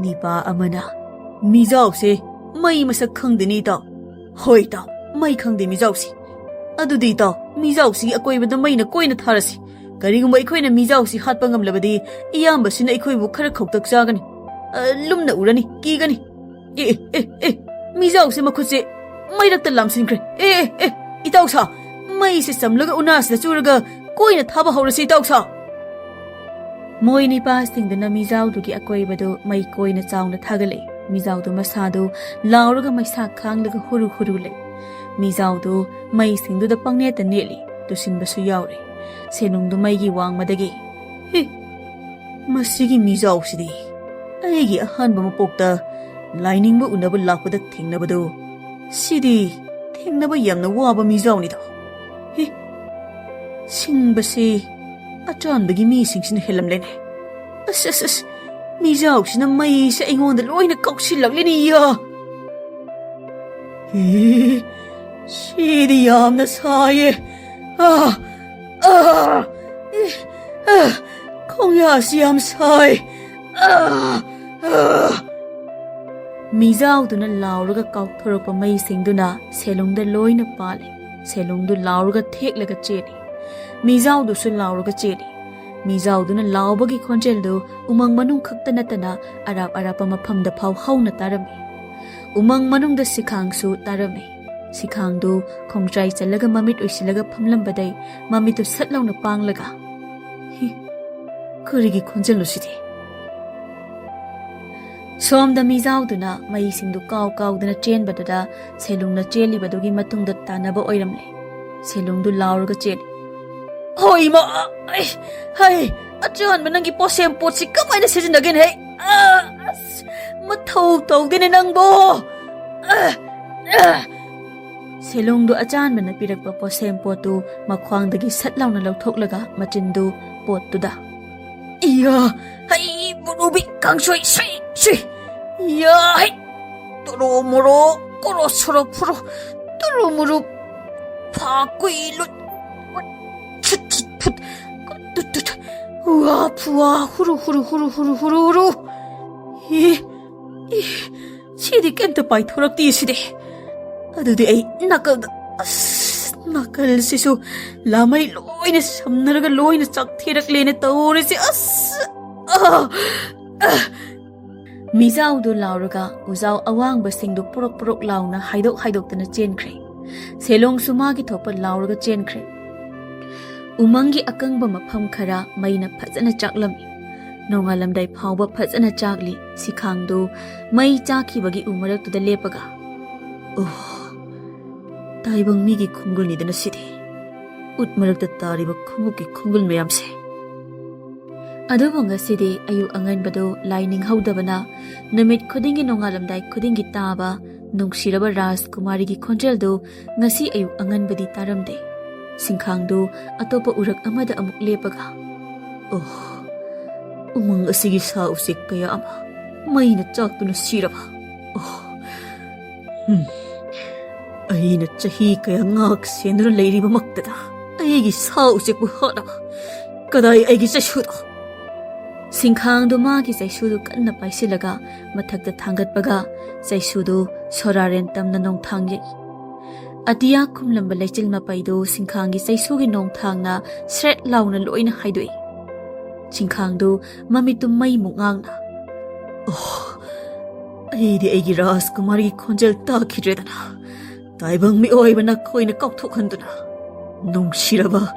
ꯅꯤꯄꯥ ꯑꯃꯅ, ꯃꯤꯖꯥꯎꯁꯦ ꯃꯩ ꯃꯁꯛ ꯈꯪꯗꯦꯅꯤ ꯏꯇꯥꯎ꯫ ꯍꯣꯏ ꯏꯇꯥꯎ, ꯃꯩ ꯈꯪꯗꯦ ꯃꯤꯖꯥꯎꯁꯤ꯫ ꯑꯗꯨꯗꯤ ꯏꯇꯥꯎ, ꯃꯤꯖꯥꯎꯁꯤꯒꯤ ꯑꯀꯣꯏꯕꯗ ꯃꯩꯅ ꯀꯣꯏꯅ ꯊꯥꯔꯁꯤ꯫ ꯀꯔꯤꯒꯨꯝꯕ ꯑꯩꯈꯣꯏꯅ ꯃꯤꯖꯥꯎꯁꯤ ꯍꯥꯠꯄ ꯉꯝꯂꯕꯗꯤ ꯏꯌꯥꯝꯕꯁꯤꯅ ꯑꯩꯈꯣꯏꯕꯨ ꯈꯔ ꯈꯧꯇꯛ ꯆꯥꯒꯅꯤ, ꯂꯨꯝꯅ ꯎꯔꯅꯤ, ꯀꯤꯒꯅꯤ꯫ ꯃꯤꯖꯥꯎꯁꯦ ꯃꯈꯨꯠꯁꯦ ꯃꯩꯔꯛꯇ ꯂꯥꯝꯁꯤꯟꯈ꯭ꯔꯦ꯫ ꯏꯇꯥꯎꯁꯥ, ꯃꯩꯁꯦ ꯆꯝꯂꯒ ꯎꯅꯥꯁꯤꯗ ꯆꯨꯔꯒ ꯀꯣꯏꯅ ꯊꯥꯕ ꯍꯧꯔꯁꯤ ꯏꯇꯥꯎꯁꯥ꯫ ꯃꯣꯏ ꯅꯤꯄꯥꯁꯤꯡꯗꯨꯅ ꯃꯤꯖꯥꯎꯗꯨꯒꯤ ꯑꯀꯣꯏꯕꯗꯨ ꯃꯩ ꯀꯣꯏꯅ ꯆꯥꯎꯅ ꯊꯥꯒꯠꯂꯛꯏ꯫ ꯃꯤꯖꯥꯎꯗꯨ ꯃꯁꯥꯗꯨ ꯂꯥꯎꯔꯒ ꯃꯩꯁꯥ ꯈꯥꯡꯂꯒ ꯍꯨꯔꯨ ꯂꯩ꯫ ꯃꯤꯖꯥꯎꯗꯨ ꯃꯩꯁꯤꯡꯗꯨꯗ ꯄꯪꯅꯦꯠꯇ ꯅꯦꯠꯂꯤ, ꯇꯨꯁꯤꯟꯕꯁꯨ ꯌꯥꯎꯔꯤ꯫ ꯁꯦꯂꯨꯡꯗꯨ ꯃꯩꯒꯤ ꯋꯥꯡꯃꯗꯒꯤ, ꯃꯁꯤꯒꯤ ꯃꯤꯖꯥꯎꯁꯤꯗꯤ ꯑꯩꯒꯤ ꯑꯍꯥꯟꯕ ꯃꯄꯣꯛꯇ ꯂꯥꯏꯅꯤꯡꯕ ꯎꯅꯕ ꯂꯥꯛꯄꯗ ꯊꯦꯡꯅꯕꯗꯨ, ꯁꯤꯗꯤ ꯊꯦꯡꯅꯕ ꯌꯥꯝꯅ ꯋꯥꯕ ꯃꯤꯖꯥꯎꯅꯤꯗ꯫ ꯁꯤꯡꯕꯁꯤ ꯑꯆꯥꯟꯕꯒꯤ ꯃꯤꯁꯤꯡꯁꯤꯅ ꯍꯦꯜꯂꯝꯂꯦꯅꯦ꯫ ꯑꯁ, ꯃꯤꯖꯥꯎꯁꯤꯅ ꯃꯩꯁꯦ ꯑꯩꯉꯣꯟꯗ ꯂꯣꯏꯅ ꯀꯧꯁꯤꯜꯂꯛꯂꯦꯅꯤ꯫ ꯁꯤꯗꯤ ꯌꯥꯝꯅ ꯁꯥꯏꯌꯦ꯫ ꯈꯣꯡꯌꯥꯁꯤ ꯌꯥꯝ ꯁꯥꯏ꯫ ꯃꯤꯖꯥꯎꯗꯨꯅ ꯂꯥꯎꯔꯒ ꯀꯥꯎꯊꯣꯔꯛꯄ ꯃꯩꯁꯤꯡꯗꯨꯅ ꯁꯦꯂꯨꯡꯗ ꯂꯣꯏꯅ ꯄꯥꯜꯂꯤ꯫ ꯁꯦꯂꯨꯡꯗꯨ ꯂꯥꯎꯔꯒ ꯊꯦꯛꯂꯒ ꯆꯦꯜꯂꯤ꯫ ꯃꯤꯖꯥꯎꯗꯨꯁꯨ ꯂꯥꯎꯔꯒ ꯆꯦꯜꯂꯤ꯫ ꯃꯤꯖꯥꯎꯗꯨꯅ ꯂꯥꯎꯕꯒꯤ ꯈꯣꯟꯖꯦꯜꯗꯨ ꯎꯃꯪ ꯃꯅꯨꯡ ꯈꯛꯇ ꯅꯠꯇꯅ ꯑꯔꯥꯞꯄ ꯃꯐꯝꯗ ꯐꯥꯎ ꯍꯧꯅ ꯇꯥꯔꯝꯃꯤ꯫ ꯎꯃꯪ ꯃꯅꯨꯡꯗ ꯁꯤꯈꯥꯡꯁꯨ ꯇꯥꯔꯝꯃꯤ꯫ ꯁꯤꯈꯥꯡꯗꯨ ꯈꯣꯡꯆꯥꯏ ꯆꯜꯂꯒ ꯃꯃꯤꯠ ꯎꯏꯁꯤꯜꯂꯒ ꯐꯝꯂꯝꯕꯗꯩ ꯃꯃꯤꯠꯇꯨ ꯁꯠ ꯂꯥꯎꯅ ꯄꯥꯡꯂꯒ, ꯀꯔꯤꯒꯤ ꯈꯣꯟꯖꯦꯜꯅꯣ ꯁꯤꯗꯤ? ꯁꯣꯝꯗ ꯃꯤꯖꯥꯎꯗꯨꯅ ꯃꯩꯁꯤꯡꯗꯨ ꯀꯥꯎꯗꯅ ꯆꯦꯟꯕꯗꯨꯗ ꯁꯦꯂꯨꯡꯅ ꯆꯦꯜꯂꯤꯕꯗꯨꯒꯤ ꯃꯇꯨꯡꯗ ꯇꯥꯟꯅꯕ ꯑꯣꯏꯔꯝꯂꯦ꯫ ꯁꯦꯂꯨꯡꯗꯨ ꯂꯥꯎꯔꯒ ꯆꯦꯜꯂꯤ꯫ ꯍꯣꯏ ꯏꯃꯥ! ꯑꯆꯥꯟꯕ ꯅꯪꯒꯤ ꯄꯣꯠꯁꯦꯝ ꯄꯣꯠꯁꯤ ꯀꯃꯥꯏꯅ ꯁꯤꯖꯤꯟꯅꯒꯦꯅꯦ? ꯃꯊꯧ ꯇꯧꯗꯦꯅꯦ ꯅꯪꯕꯣ! ꯁꯦꯂꯨꯡꯗꯨ ꯑꯆꯥꯟꯕꯅ ꯄꯤꯔꯛꯄ ꯄꯣꯠꯁꯦꯝ ꯄꯣꯠꯇꯨ ꯃꯈ꯭ꯋꯥꯡꯗꯒꯤ ꯁꯠ ꯂꯥꯎꯅ ꯂꯧꯊꯣꯛꯂꯒ ꯃꯆꯤꯟꯗꯨ ꯄꯣꯠꯇꯨꯗ, ꯕꯨꯔꯨꯕꯤ ꯀꯥꯡꯁꯣꯏ ꯁꯨꯏ! ꯇꯣꯔꯣ ꯃꯣꯔꯣ ꯀꯣꯔꯣ ꯁꯣꯔꯣ ꯐꯨꯔꯣ ꯇꯨꯔꯨ ꯃꯨꯔꯨ ꯐꯥ ꯀꯨꯏ ꯂꯨꯠ ꯐꯨꯠ ꯋꯥ ꯐꯨꯋꯥ ꯍꯨꯔꯨ. ꯁꯤꯗꯤ ꯀꯩꯝꯇ ꯄꯥꯏꯊꯣꯔꯛꯇꯦ ꯁꯤꯗꯤ. ꯑꯗꯨꯗꯤ ꯑꯩ ꯅꯥꯀꯜꯗ Nakalsisu lamay loina samnaraga loina chakthiraklene tawrisi Mizaw do lauraga uzaw awang basing do purok launa haidok tana chenkre. Selong sumagi thopa lauraga chenkre. Umangi akang ba mafam khara maina phajana chaklami. Nongalamdai phawba phajana chakli sikhangdo mai chakibagi umarak tu da lepaga. Taibang migi khungul ni dana sidi. Utmarak da tariba khunguki khungul mayamse. Adubanga sidi ayu angan bado lining haudabana namit khudingi nongalamdai khudingi taba nungshiraba Rajkumari gi khonjel do ngasi ayu angan badi taramde. Sinkhangdo atopa urak amada amuk lepaga. Umang asigi sa usik kaya ama may na chakto na siraba. Ay na chahi kaya ngak senro layri ba magtada. Ay gi sa usik buharaba. Kaday ay gi sa shudo. Sinkhangdo magi sa shudo kan na paisilaga matagda tanggat baga sa shudo soraren tam na nong tangyay. Atiya kumlamba laychil mapaydo singkhangi sa sugi nong tang na sret law na loy na haidoi. Sinkhangdo mamitum may mungang na. Ay di ay gi Rajkumari khonjel takidreda na. Taibang mi oy ba na koy na kauktukan do na. Nung siraba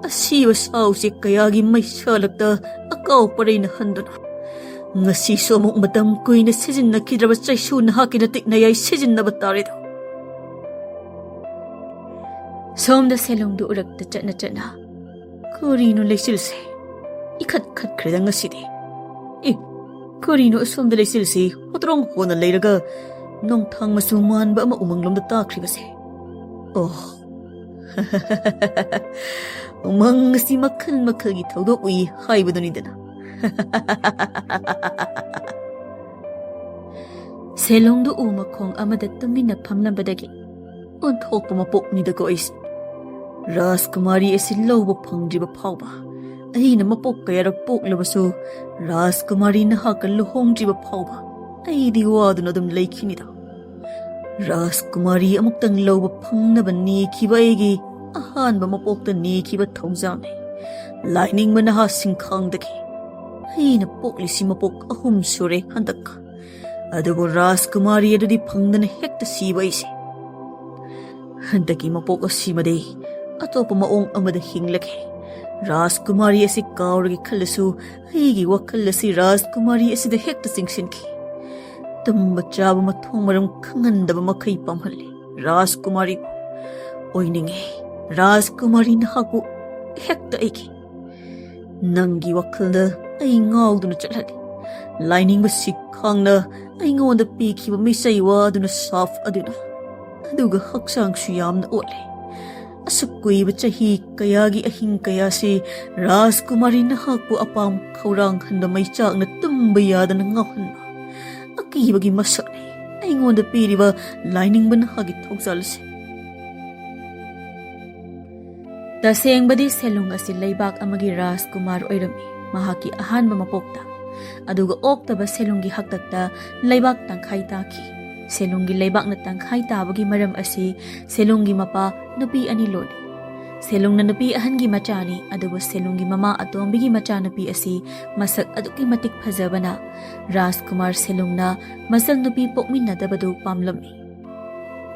asiwa sa usik kaya gi may salagda akaw paray na hando na. Ngasi somong madam koy na sijin na kidraba sa su na hakinatik na yay sijin na batari do. Somda selong do urak da chana. Korino laysilse. Ikat kreda ngasidi. Korino somda laysilse. Hotrong ko na layraga. Nong thang masuman ba ama umanglom da takri base. Umang ngasi makal gi tawdo ui haibado ni dana. Selong do umakong amada tumina pamlambadagi. Onthok pa mapok ni da ko is. Rajkumari asi lawba phangdriba phawba aina mapok kayarak poklabasu Rajkumari na hakal luhongdriba phawba aidi waduna dum laikhinida. Rajkumari amuktang lawba phangnaba nikhiba aigi ahanba mapokta nikhiba thawjame lining manaha sinkhangdagi aina poklisi mapok ahum sure handak adubu Rajkumari adudi phangnana hekta siba ise handaki mapok asimade atopa maong amada hinglake. Rajkumari asi kauragi khalasu aigi wakhal asi Rajkumari asi da hekta singsinki. Tamba chaba mathong maram khangandaba makai pamhalle. Rajkumari oininge. Rajkumari na haku hekta aigi. Nangi wakhalda ai ngawduna chatladi. Lining ba sikhangna ai ngonda pikhiba misai waduna saf aduna. Aduga haksang suyamna ole. Asukui bacahi kayagi ahing kaya si Rajkumari na hakpo apam kaurang handa may chak na tumbayada na ngahan ba. Akibagi masak ni ay ngonda piri ba lining ba na hagit hawsalase. Taseng badi selong asi laybak amagi Rajkumar oirami mahaki ahan ba mapokta. Aduga okta ba selonggi haktakta laybak tangkhay taki. Selonggi laybak na tangkhay tabagi maram asi selonggi mapa nupi ani loni. Selong na nupi ahangi machani adugo selonggi mama atombigi macha nupi asi masak aduki matik phajabana Rajkumar selong na masal nupi pokminna dabadu pamlami.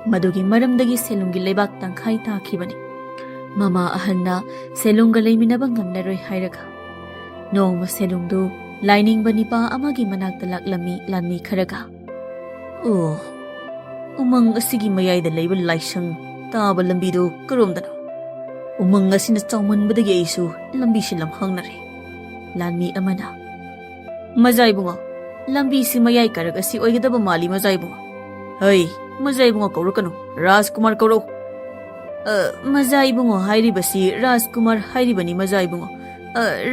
Madugi maramdagi selonggi laybak tangkhay takibani. Mama ahanna selongga layminabang ngamlaroi hairaga. Nongma selongdo lining banipa amagi manakta laklami lanmi kharaga. Umang asigi mayay da layba laysang taba lambido karomdano. Umang asina chawman badagi aisu lambi si lamhang na rin. Lanmi amana. Mazay bunga. Lambi si mayay karag asi oigadaba mali mazay bunga. Hay, mazay bunga kauro kano. Rajkumar kauro. Mazay bunga hayri basi Rajkumar hayri bani mazay bunga.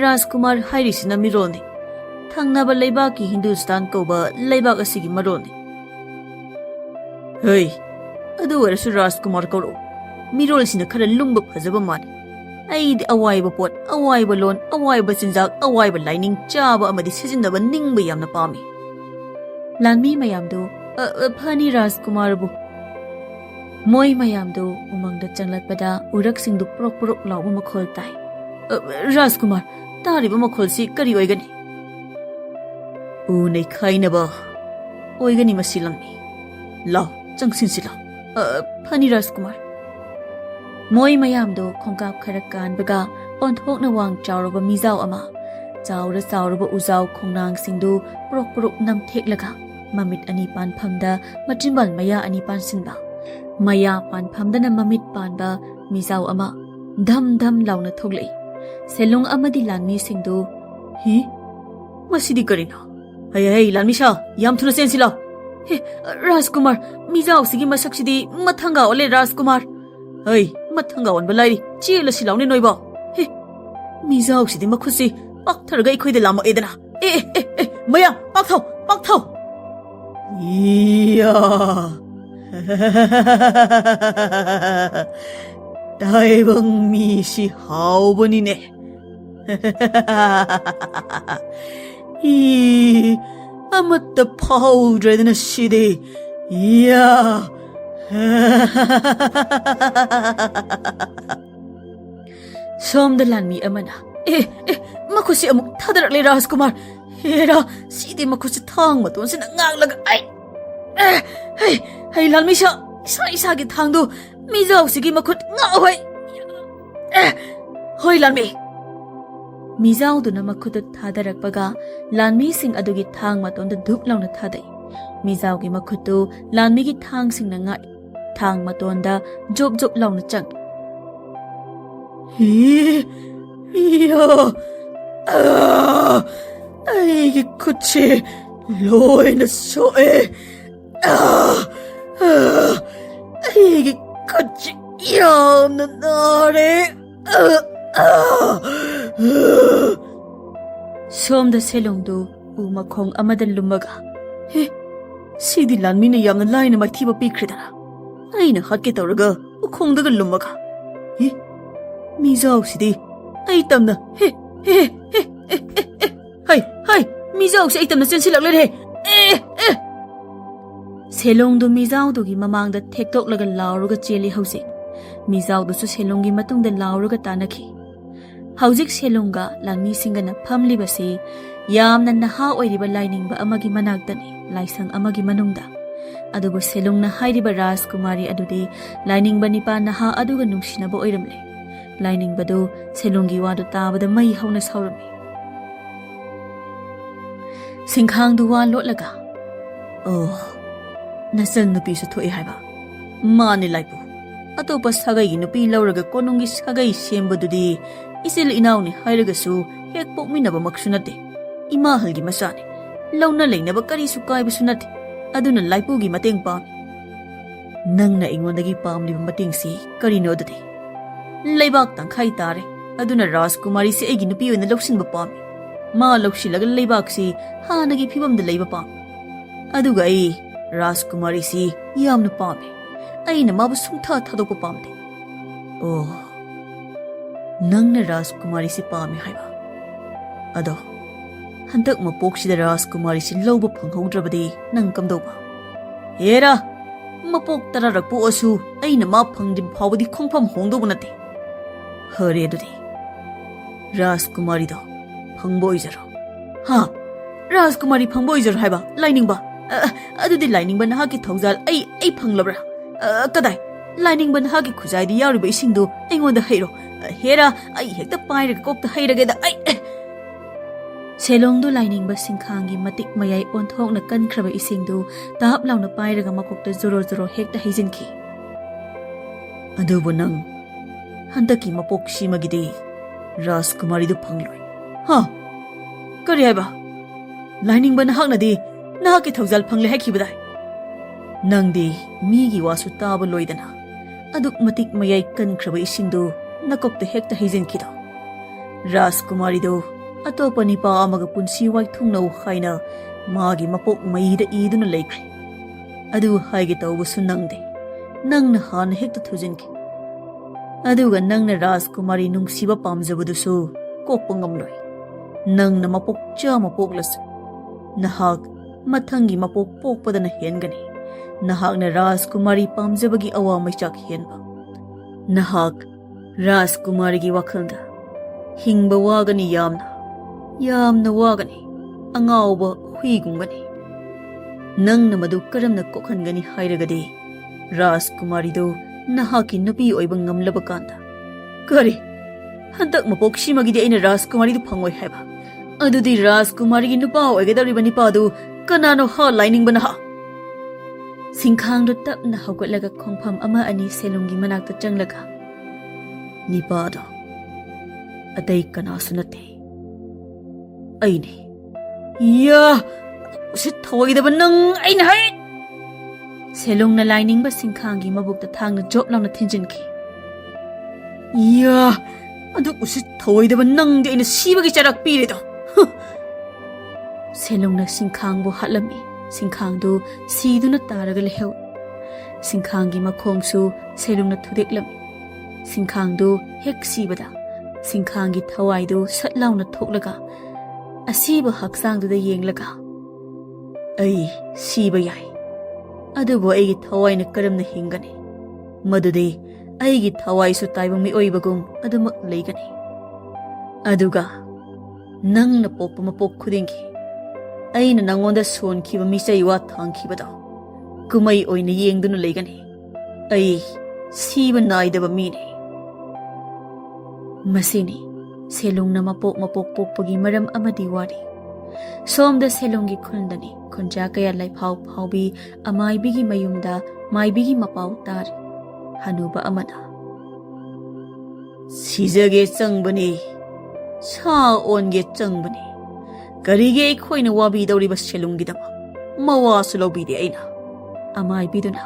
Rajkumar hayri sina mirone. Thangnaba laybaki Hindustan kauba laybak asigi marone. Hey, adu warasu Rajkumar kauro. Mirol sina khara lungba phajaba mani. Aidi awaiba pot, awaiba lon, awaiba chinjak, awaiba lining chaba amadi sijindaba ningba yamna pami. Lanmi mayamdo phani Rajkumar bu. Moi mayamdu umangda changlatpada uraksingdu prok prok lawa makhol tai. Rajkumar, tariba makhol si kari oigani? Unay khainaba oigani masilamni. Lao, changsin sila. Phani Rajkumar. Moi mayamdu khongkap kharakan baga onthok na wang chawraba mizau ama. Chawraba uzau khongnang singdu prok prok nam theklaga. Mamit ani pan phamda machimbal maya ani pan sinba. Maya pan phamdana mamit panba mizau ama. Dham dham launa thoglei. Selung amadi lanmi singdu. Hi? Masidi karina. Hey, lanmi sha, yam thuna sen sila. He, Rajkumar, mizau sigi masaksidi mathanga ole Rajkumar. Hey, mathanga on balai, chila silaw ni noiba. He, mizau sidi makhusi, paktharga ikhoide lama edana. Maya, pakthau. Iya. Daibang mi si haubani ne. Amatta powder na shidi. Iya. Som dalan mi amana. Makusi amuk thadarak le Rajkumar. Hera, sidi makusi thang maton sin nganglaga ai. Hey, lalmi sha, isa gi thang do. Mizau sigi makut ngawai. Hoi lalmi. Mizau du na makut thadarak baga lanmi sing adugi thang maton da duk launa thadai. Mizau gi makut du lanmi gi thang sing na ngai. Thang maton da jok launa chang. Iya. Ay kuchi loy na soe. Ay kuchi yam na nare. Som da selong du umakhong amadan lumaga. He, sidi lanmi na yam na lai na mathiba pikridana. Ay na hatke tawraga ukhong daga lumaga. He, mizau sidi ay tamna he. Hai, mizau si ay tamna sensilak le he. Selong du mizau du gi mamang da thektok laga lauruga cheli hause. Mizau du su selong gi matung da lauruga tanakhi. Haujik selonga lanmi singana phamli basi yam na naha oiriba lining ba amagi manaktani laisang amagi manungda. Adubu selong na hairiba Rajkumari adudi lining ba nipa naha aduga nungsinaba oiramle. Lining badu selongi wadu tabada mai hauna saurami. Sinkhang duwa lotlaga. Oh, nasan nupi su thoi haiba. Mani laipu. Atopa sagai nupi lauraga konungi sagai sembadudi isil inauni hairagasu hek pokminaba maksunate. Ima halgi masane. Launa lainaba kari sukai basunate. Aduna laipu gi mateng pami. Nangna ingondagi pamliba mateng si karino dati. Laibak tangkai tare. Aduna Rajkumari si egi nupi oina loksin ba pami. Ma loksilaga laibak si hanagi phibam da laiba pami. Aduga ai Rajkumari si yamna pami. Aina mabu sungtha thadokpa pamde. Oh. Nangna Rajkumari si pami haiba. Ado, hantak mapoksida Rajkumari si lawba phanghaudrabadi nang kamdauba. Hera, mapok tararakpo asu aina ma phangdim phawadi khongpham hongdoba nate. Hare adudi. Rajkumari do phangbo izaro. Ha, Rajkumari phangbo izaro haiba lining ba. Adudi lining ba nahaki thawjal ai phanglabra. Kadai lining ban hagi khujai di yauri ising do aingonda hairo. Hera ai hekta pairaga kokta hairage da ai. Selong du lining ba singkhangi matik mayai onthok na kankraba ising du tap launa pairaga makokta zoro hekta hijinki. Adubo nang handaki mapok simagide Rajkumari du phangloi. Ha, kari haiba. Lining ban hakna di nahaki thawjal phangle haikibadai. Nangdi migi wasu taba loidana. Aduk matik mayai kankraba isingdu nakokta hekta hijinkido. Rajkumari do atopa nipa amaga punsi waithungna haina magi mapok maida iduna laikri. Adu haige tawbusu nangde. Nangna hana hekta thujinki. Aduga nangna Rajkumari nungsiba pamjabadusu kokpa ngamloi. Nangna mapok chama poklasu. Nahag mathangi mapok pokpadana hengani. nahakna Rajkumari pamjabagi awa maichak henba. Nahak Rajkumari gi wakhalda hingba wagani yamna wagani angawba huigumgani. Nangna madu karamna kokhangani hairagadi Rajkumari do nahaki nupi oiba ngamlaba kanda. Kari hantak mapok simagidi aina Rajkumari do phangoi haiba. Adudi Rajkumari gi nupa oigadariba nipa do kanano ha lining bana. Singkhang do tapna hawgatlaga khongpham ama ani selungi manakta changlaga. Nipa do atai kanasu nate aine. Ya usit thoidaba nang aina hai. Selung na lining ba singkhangi mabukta thangna job langna thinjinki. Ya adu usit thoidaba nang de aina sibagi charak piredo. Selung na singkhang bo hatlami. Singkhang do siduna taraga lehew. Singkhangi makhongsu selung na thudeklami. Singkhang do hek sibada singkhangi thawai do satlauna thoklaga asiba haksang do da yenglaga ai siba yai. Adubo aigi thawai na karamna hingani. Madudi aigi thawai su taibang mi oibagum adumak leigani. Aduga nang na pokpa mapok khudingi aina nangonda son kiba misai wa thang kiba do kumai oina yengduna leigani. Ai siba naidaba mini. Masini selung na mapok pokpagi maram amadi wari. Somda selungi khundani khunja kaya laiphaw phawbi amaibigi mayumda maibigi mapaw tar hanuba amana. Sijage changbani sa onge changbani karige khoina wabi dawriba selungi dama mawa sulobide aina. Amaibiduna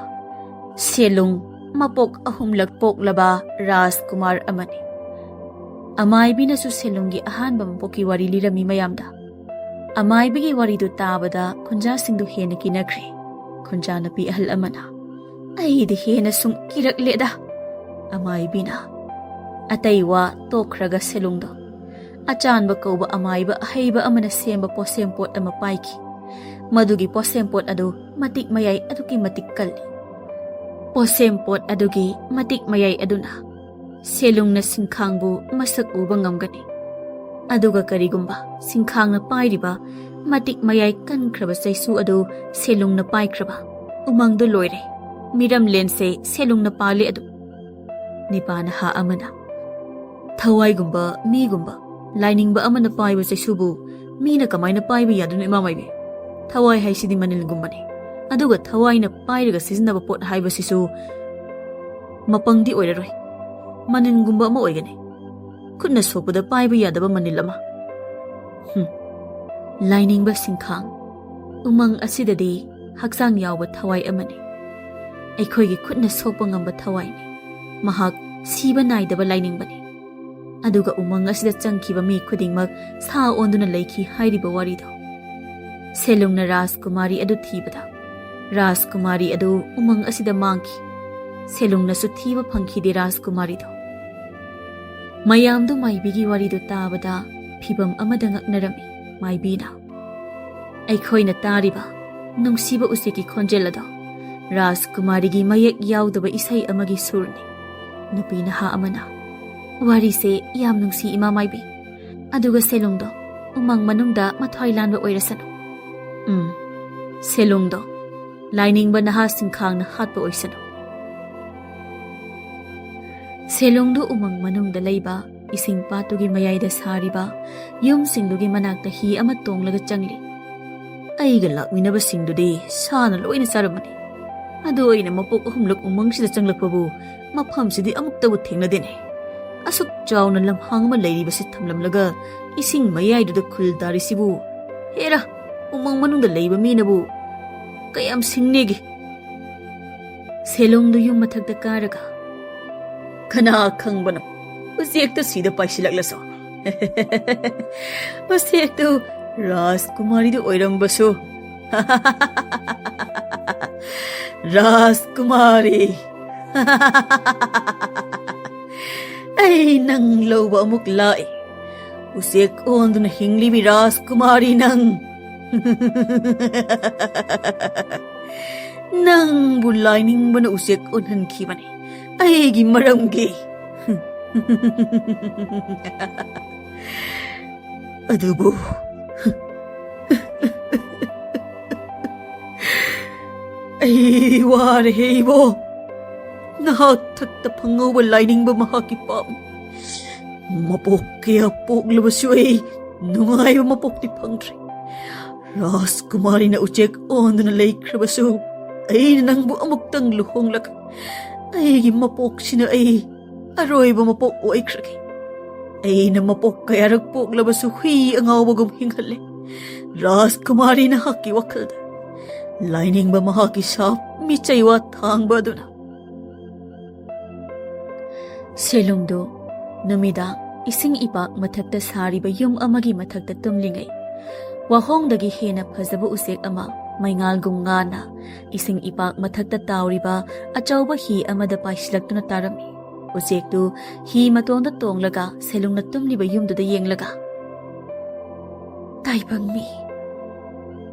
selung mapok ahumlak poklaba Rajkumar amani. Amaibina su selungi ahanba mapoki wari lirami mayamda. Amaibigi wari do tabada khunja singdu hena kinakre. Khunja napi ahal amana aidi hena sung kirak leda. Amaibina ataiwa tokraga selungdo achanba kauba amaiba ahaiba amana semba posempot ama paiki. Madugi posempot adu matik mayai aduki matik kalli. Posempot adugi matik mayai aduna selung na singkhangbu masak uba ngamgani. Aduga karigumba singkhang na pairiba matik mayai kankraba saisu adu selung na paikraba umangdo loire miram lense selung na pali adu. Nipana ha amana thawai gumba mi gumba lining ba amana paiba saisubu mina kamai na paiba yadun imamaibe. Thawai haisidi manil gumbani. Aduga thawai na pairaga sizinaba pot haiba sisu mapangdi oiraroi. Manin gumba ama oigani. Khutna sokpada paiba yadaba manil ama. Lining ba singkhang umang asidadi haksang yawba thawai amani. Aikhoigi khutna sokpa ngamba thawai ni. Mahak siba naidaba lining bani. Aduga umang asida changkiba mi khudingmak sa onduna leikhi hairiba warido. Selung na Rajkumari adu thibada. Rajkumari adu umang asida mangki. Selung na su thiba phangkhide Rajkumari do. Mayamdu maibigi warido tabada phibam amada ngaknarami maibina. Aikhoina tariba nungsiba usiki khonjelado Rajkumari gi mayek yaudaba isai amagi surni. Nupina ha amana wari se yam nungsi ima maibi. Aduga selungdo umang manungda mathai lanba oirasanu. Selungdo lining ba naha singkhang na hatpa oisanu. Selungdo umang manungda leiba ising patugi mayaida sariba yum singdugi manakta hi ama tonglaga changli. Aiga lakminaba singdudi sana loina saramani. Adu oina mapok ahumlak umangsida changlakpabu mafamsidi amuktabu thengnadene. Asuk chawna lamhang ma leiribasi thamlamlaga ising mayaiduda khuldarisibu hera umang manungda leiba minabu kayam singnegi. Selungdo yum mathakta karaga kana khangbana usekta sida paisilaklaso. Usekta Rajkumari do oirambasu. Rajkumari. Ay nang loba amuk lai. Usek onduna hinglibi Rajkumari nang. Nangbu lainingba na Uchek onhankhibani. Aigi maramgi. Adubu. Ay wari ibo. Nahak thakta phangawba lainingba mahaki pam. Mapok kaya poklabasu ay nungayba mapokti phangtri. Rajkumari na Uchek onduna laikrabasu ay nangbu amuktang luhonglak. Aigi mapok sina ay aroyba mapok oikraki. Ay na mapok kaya ragpoklabasu hui angawbagum hinghale. Rajkumari na haki wakalda. Lining ba mahaki sa michaywa thangba duna. Selungdo numida ising ipak mathakta sariba yum amagi mathakta tumlingay. Wahongdagi hena phajaba Uchek ama maingalgum ngana ising ipak mathakta tawriba achauba hi amada paislaktuna tarami. Uchek tu hi matongda tonglaga selungna tumliba yumduda yenglaga.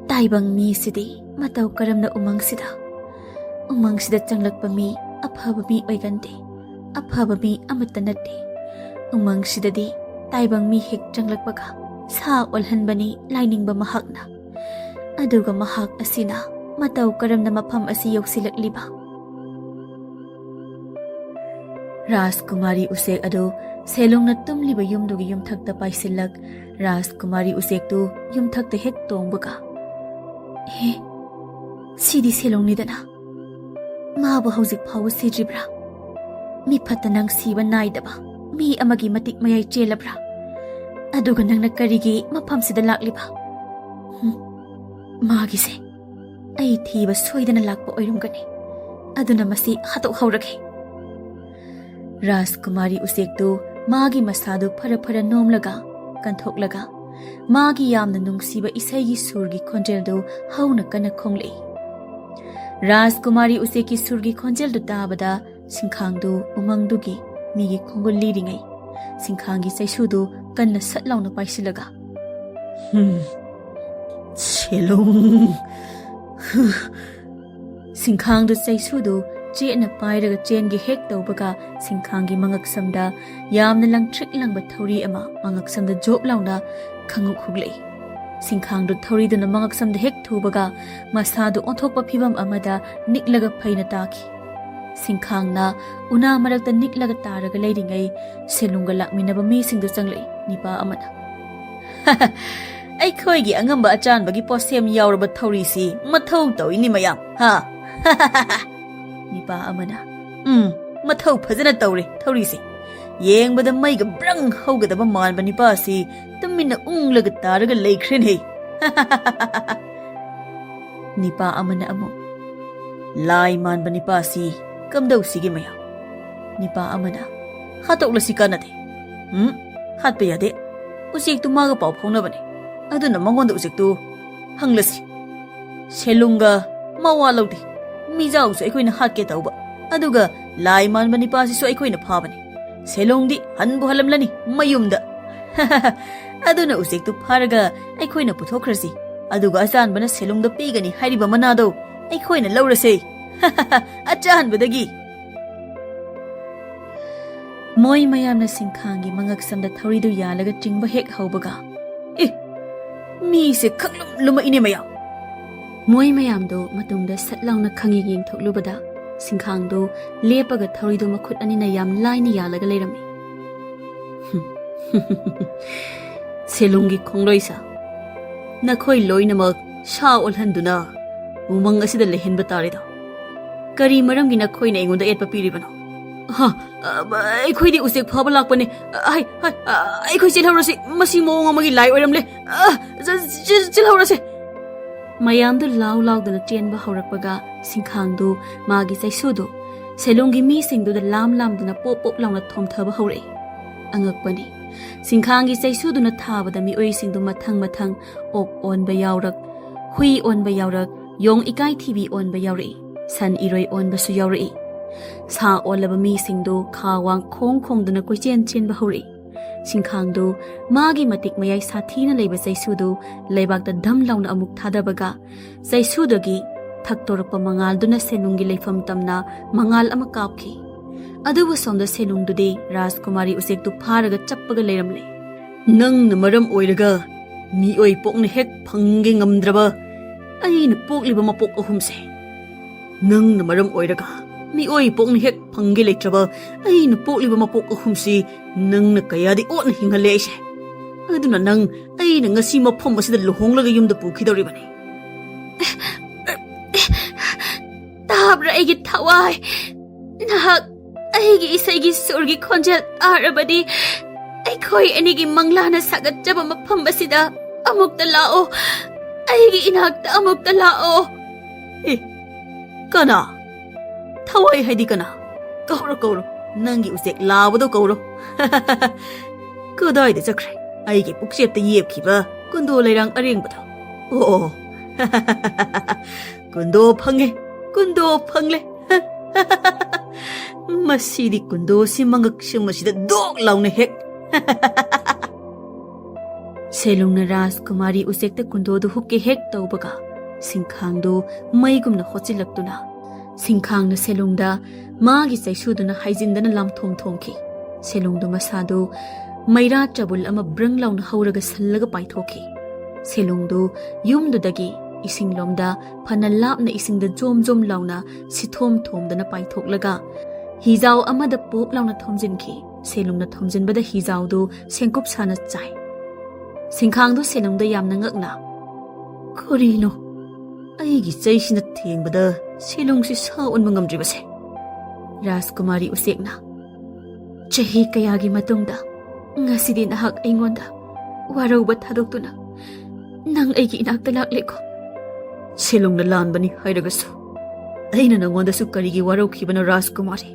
Taibang mi sidi matau karamna umang sida changlakpa mi aphaba mi oigante aphaba mi amata natte umang sidadi taibang mi hek changlakpaga sa olhanbani lainingba mahakna aduga mahak asina matau karamna mafam asi yoksilakliba. Rajkumari Uchek ado selungna tumliba yumdugi yumthakta paisilak. Rajkumari Uchek tu yumthakta hek tongbaga. He, sidi selungnidana. Mabu hauzik phawu sidribra. Mi phatanang siba naidaba. Mi amagi matik mayai chelabra. Aduga nangna karigi maphamsida lakliba. Magise. Ai thiba soidana lakpa oirumgani. Aduna masi hatok haurake. Rajkumari Uchek tu magi masadu phara nomlaga kanthoklaga magi yamna nungsiba isaigi surgi khonjeldu hauna kana khonglei. Rajkumari Uchek ki surgi khonjeldu tabada singkhangdu umangdugi migi khongol liringai singkhangi saisudu kanna satlauna paisilaga. Selung. Singkhangdu saisudu chena pairaga chengi hek tawbaga singkhangi mangaksamda yamna langthrik langba thori ama mangaksamda job launa khanguk huglei. Singkhangdu thoriduna mangaksamda hek thubaga masadu onthokpa phibam amada niklaga phaina taki. Singkhangna una marakta niklaga taraga leiringai selunga lakminaba mi singdu changlei nipa amana. Aikhoigi angamba achanbagi posem yauraba thori si mathau tawini mayam ha. Nipa amana. Mathau phajana tawre thori si. Yengbada maiga brang haugadaba manba nipa si tumina unglaga taraga leikhrenhe. Nipa amana amo. Lai manba nipa si kamdau sige maya. Nipa amana. Hatokla si kanate. Hatpa yade. Uchek tu maga pau phaunabane. Aduna mangonda Uchek tu hanglasi. Selunga mawa lawdi. Mijau su aikoina hatke tauba. Aduga lai manba nipa si su aikoina phabane. Selongdi hanbu halamlani mayumda. Aduna Uchek tu pharaga aikoina puthokrasi. Aduga achanbana selongda pigani hairiba manado aikoina laurase. Achanbadagi. Moi mayamna singkhangi mangaksamda thoridu yalaga chingba hek haubaga. Mi se khaklum luma ine mayam. Moi mayamdo matungda satlauna khangi yeng thoklubada singkhangdo lepaga thoridu makhut anina yam laini yalaga leirami. Selungi khongloisa nakhoi loinamak sha olhanduna umang asida lehenba tarida. Kari maramgi nakhoina engonda etpa piribano. Aikhoi di Uchek phaba lakpane. Aikhoi chilhaurase masi mawong amagi lai oiramle. Chilhaurase. Mayamdu lau dana chenba haurakpaga singkhangdu magi saisudu selungi mi singdu da lam dana pop launa thomthaba haurai. Angakpani singkhangi saisudu na thabada mi oi singdu mathang ok onba yaurak hui onba yaurak yong ikai thibi onba yaurai san iroi onba su yaurai. Sa olaba mi singdu khawang khongduna koichen chenba haurai. Singkhangdu magi matik mayai sathina leiba saisudu leibakta dham launa amuk thadabaga saisudagi ꯊꯛꯇꯣꯔꯛꯄ ꯃꯉꯥꯜꯗꯨꯅ ꯁꯦꯅꯨꯡꯒꯤ ꯂꯩꯐꯝ ꯇꯝꯅ ꯃꯉꯥꯜ ꯑꯃ ꯀꯥꯞꯈꯤ. ꯑꯗꯨꯕꯨ ꯁꯣꯝꯗ ꯁꯦꯅꯨꯡꯗꯨꯗꯤ ꯔꯥꯖꯀꯨꯃꯥꯔꯤ ꯎꯆꯦꯛꯇꯨ ꯐꯥꯔꯒ ꯆꯞꯄꯒ ꯂꯩꯔꯝꯂꯦ. ꯅꯪꯅ ꯃꯔꯝ ꯑꯣꯏꯔꯒ ꯃꯤꯑꯣꯏ ꯄꯣꯛꯅ ꯍꯦꯛ ꯐꯪꯒꯦ ꯉꯝꯗ꯭ꯔꯕ ꯑꯩꯅ ꯄꯣꯛꯂꯤꯕ ꯃꯄꯣꯛ ꯑꯍꯨꯝꯁꯦ, ꯅꯪꯅ ꯃꯔꯝ ꯑꯣꯏꯔꯒ ꯃꯤꯑꯣꯏ ꯄꯣꯛꯅ ꯍꯦꯛ ꯐꯪꯒꯦ ꯂꯩꯇ꯭ꯔꯕ ꯑꯩꯅ ꯄꯣꯛꯂꯤꯕ ꯃꯄꯣꯛ ꯑꯍꯨꯝꯁꯤ ꯅꯪꯅ ꯀꯌꯥꯗꯤ ꯑꯣꯠꯅ ꯍꯤꯡꯍꯜꯂꯦ ꯑꯩꯁꯦ. ꯑꯗꯨꯅ ꯅꯪ ꯑꯩꯅ ꯉꯁꯤ ꯃꯐꯝ ꯑꯁꯤꯗ ꯂꯨꯍꯣꯡꯂꯒ ꯌꯨꯝꯗ ꯄꯨꯈꯤꯗꯧꯔꯤꯕꯅꯤ. ꯇꯥꯕ꯭ꯔꯥ ꯑꯩꯒꯤ ꯊꯋꯥꯏ? ꯅꯍꯥꯛ ꯑꯩꯒꯤ ꯏꯁꯩꯒꯤ ꯁꯨꯔꯒꯤ ꯈꯣꯟꯖꯦꯜ ꯇꯥꯔꯕꯗꯤ ꯑꯩꯈꯣꯏ ꯑꯅꯤꯒꯤ ꯃꯪꯂꯥꯅ ꯁꯥꯒꯠꯆꯕ ꯃꯐꯝ ꯑꯁꯤꯗ ꯑꯃꯨꯛꯇ ꯂꯥꯛꯑꯣ. ꯑꯩꯒꯤ ꯏꯅꯥꯛꯇ ꯑꯃꯨꯛꯇ ꯂꯥꯛꯑꯣ. ꯀꯅꯥ? ꯊꯋꯥꯏ ꯍꯥꯏꯗꯤ ꯀꯅꯥ? ꯀꯧꯔꯣ, ꯅꯪꯒꯤ ꯎꯆꯦꯛ ꯂꯥꯕꯗꯣ ꯀꯧꯔꯣ. ꯀꯗꯥꯏꯗ ꯆꯠꯈ꯭ꯔꯦ ꯑꯩꯒꯤ ꯄꯨꯛꯆꯦꯞꯇ ꯌꯦꯞꯈꯤꯕ ꯀꯨꯟꯗꯣ ꯂꯩꯔꯥꯡ ꯑꯔꯦꯡꯕꯗꯣ? ꯑꯣ, ꯀꯨꯟꯗꯣ ꯐꯪꯂꯦ. ꯃꯁꯤꯗꯤ ꯀꯨꯟꯗꯣꯁꯤ ꯃꯉꯛꯁꯤꯡ ꯑꯁꯤꯗ ꯗꯣꯛ ꯂꯥꯎꯅ ꯍꯦꯛ. ꯁꯦꯂꯨꯡꯅ ꯔꯥꯖꯀꯨꯃꯥꯔꯤ ꯎꯆꯦꯛꯇ ꯀꯨꯟꯗꯣꯗꯨ ꯍꯨꯛꯀꯦ ꯍꯦꯛ ꯇꯧꯕꯒ ꯁꯤꯡꯈꯥꯡꯗꯨ ꯃꯩꯒꯨꯝꯅ ꯍꯣꯠꯆꯤꯜꯂꯛꯇꯨꯅ ꯁꯤꯡꯈꯥꯡꯅ ꯁꯦꯂꯨꯡꯗ ꯃꯥꯒꯤ ꯆꯩꯁꯨꯗꯨꯅ ꯍꯥꯏꯖꯤꯟꯗꯅ ꯊꯣꯝꯈꯤ. ꯁꯦꯂꯨꯡꯗꯨ ꯃꯁꯥꯗꯨ ꯃꯩꯔꯥ ꯆꯕꯨꯜ ꯑꯃ ꯕ꯭ꯔꯪ ꯂꯥꯎꯅ ꯍꯧꯔꯒ ꯁꯜꯂꯒ ꯄꯥꯏꯊꯣꯛꯈꯤ. ꯁꯦꯂꯨꯡꯗꯨ ꯌꯨꯝꯗꯨꯗꯒꯤ ꯏꯁꯤꯡꯂꯣꯝꯗ ꯐꯅ ꯂꯥꯞꯅ ꯏꯁꯤꯡꯗ ꯖꯣꯝ ꯖꯣꯝ ꯂꯥꯎꯅ ꯊꯣꯝꯗꯅ ꯄꯥꯏꯊꯣꯛꯂꯒ ꯍꯤꯖꯥꯎ ꯑꯃꯗ ꯄꯣꯞ ꯂꯥꯎꯅ ꯊꯣꯝꯖꯤꯟꯈꯤ. ꯁꯦꯂꯨꯡꯅ ꯊꯣꯝꯖꯤꯟꯕꯗ ꯍꯤꯖꯥꯎꯗꯨ ꯁꯦꯡꯀꯨꯞ ꯁꯥꯅ ꯆꯥꯏ. ꯁꯤꯡꯈꯥꯡꯗꯨ ꯁꯦꯂꯨꯡꯗ ꯌꯥꯝꯅ ꯉꯛꯅ, ꯀꯔꯤꯅꯣ ꯑꯩꯒꯤ ꯆꯩꯁꯤꯅ ꯊꯦꯡꯕꯗ ꯁꯦꯂꯨꯡꯁꯤ ꯁꯥ ꯑꯣꯟꯕ ꯉꯝꯗ꯭ꯔꯤꯕꯁꯦ? ꯔꯥꯖꯀꯨꯃꯥꯔꯤ ꯎꯆꯦꯛꯅ, ꯆꯍꯤ ꯀꯌꯥꯒꯤ ꯃꯇꯨꯡꯗ ꯉꯁꯤꯗꯤ ꯅꯍꯥꯛ ꯑꯩꯉꯣꯟꯗ ꯋꯥꯔꯧꯕ ꯊꯥꯗꯣꯛꯇꯨꯅ ꯅꯪ ꯑꯩꯒꯤ ꯏꯅꯥꯛꯇ ꯂꯥꯛꯂꯦꯀꯣ. ꯁꯦꯂꯨꯡꯅ ꯂꯥꯟꯕꯅꯤ ꯍꯥꯏꯔꯒꯁꯨ ꯑꯩꯅ ꯅꯪꯉꯣꯟꯗꯁꯨ ꯀꯔꯤꯒꯤ ꯋꯥꯔꯧꯈꯤꯕꯅꯣ ꯔꯥꯖꯀꯨꯃꯥꯔꯤ?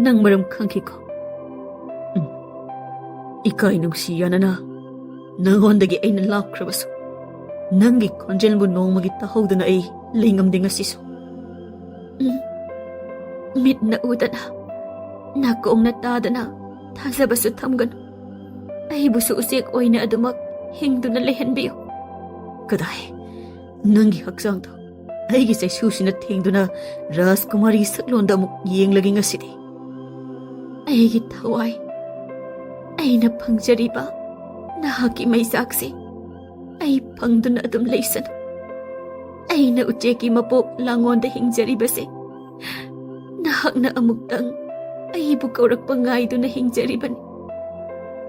ꯅꯪ ꯃꯔꯝ ꯈꯪꯈꯤꯀꯣ. ꯏꯀꯥꯏ ꯅꯨꯡꯁꯤ ꯌꯥꯅꯅ ꯅꯪꯉꯣꯟꯗꯒꯤ ꯑꯩꯅ ꯂꯥꯞꯈ꯭ꯔꯕꯁꯨ ꯅꯪꯒꯤ ꯈꯣꯟꯖꯦꯜꯕꯨ ꯅꯣꯡꯃꯒꯤ ꯇꯥꯍꯧꯗꯅ ꯑꯩ ꯂꯩꯉꯝꯗꯦ ꯉꯁꯤꯁꯨ. ꯃꯤꯠꯅ ꯎꯗꯅ ꯅꯥꯀꯣꯡꯅ ꯇꯥꯗꯅ ꯊꯥꯖꯕꯁꯨ ꯊꯝꯒꯅꯨ. ꯑꯩꯕꯨꯁꯨ ꯎꯆꯦꯛ ꯑꯣꯏꯅ ꯑꯗꯨꯃꯛ ꯍꯤꯡꯗꯨꯅ ꯂꯩꯍꯟꯕꯤꯌꯨ. ꯀꯗꯥꯏ? ꯅꯪꯒꯤ ꯍꯛꯆꯥꯡꯗꯣ ꯑꯩꯒꯤ ꯆꯩꯁꯨꯁꯤꯅ ꯊꯦꯡꯗꯨꯅ ꯔꯥꯖꯀꯨꯃꯥꯔꯤꯒꯤ ꯁꯛꯂꯣꯟꯗ ꯑꯃꯨꯛ ꯌꯦꯡꯂꯒꯦ ꯉꯁꯤꯗꯤ. ꯑꯩꯒꯤ ꯊꯋꯥꯏ, ꯑꯩꯅ ꯐꯪꯖꯔꯤꯕ ꯅꯍꯥꯛꯀꯤ ꯃꯩꯆꯥꯛꯁꯦ ꯑꯩ ꯐꯪꯗꯨꯅ ꯑꯗꯨꯝ ꯂꯩꯁꯅꯨ. ꯑꯩꯅ ꯎꯆꯦꯛꯀꯤ ꯃꯄꯣꯛ ꯂꯥꯡꯒꯣꯟꯗ ꯍꯤꯡꯖꯔꯤꯕꯁꯦ ꯅꯍꯥꯛꯅ ꯑꯃꯨꯛꯇꯪ ꯑꯩꯕꯨ ꯀꯧꯔꯛꯄ ꯉꯥꯏꯗꯨꯅ ꯍꯤꯡꯖꯔꯤꯕꯅꯤ.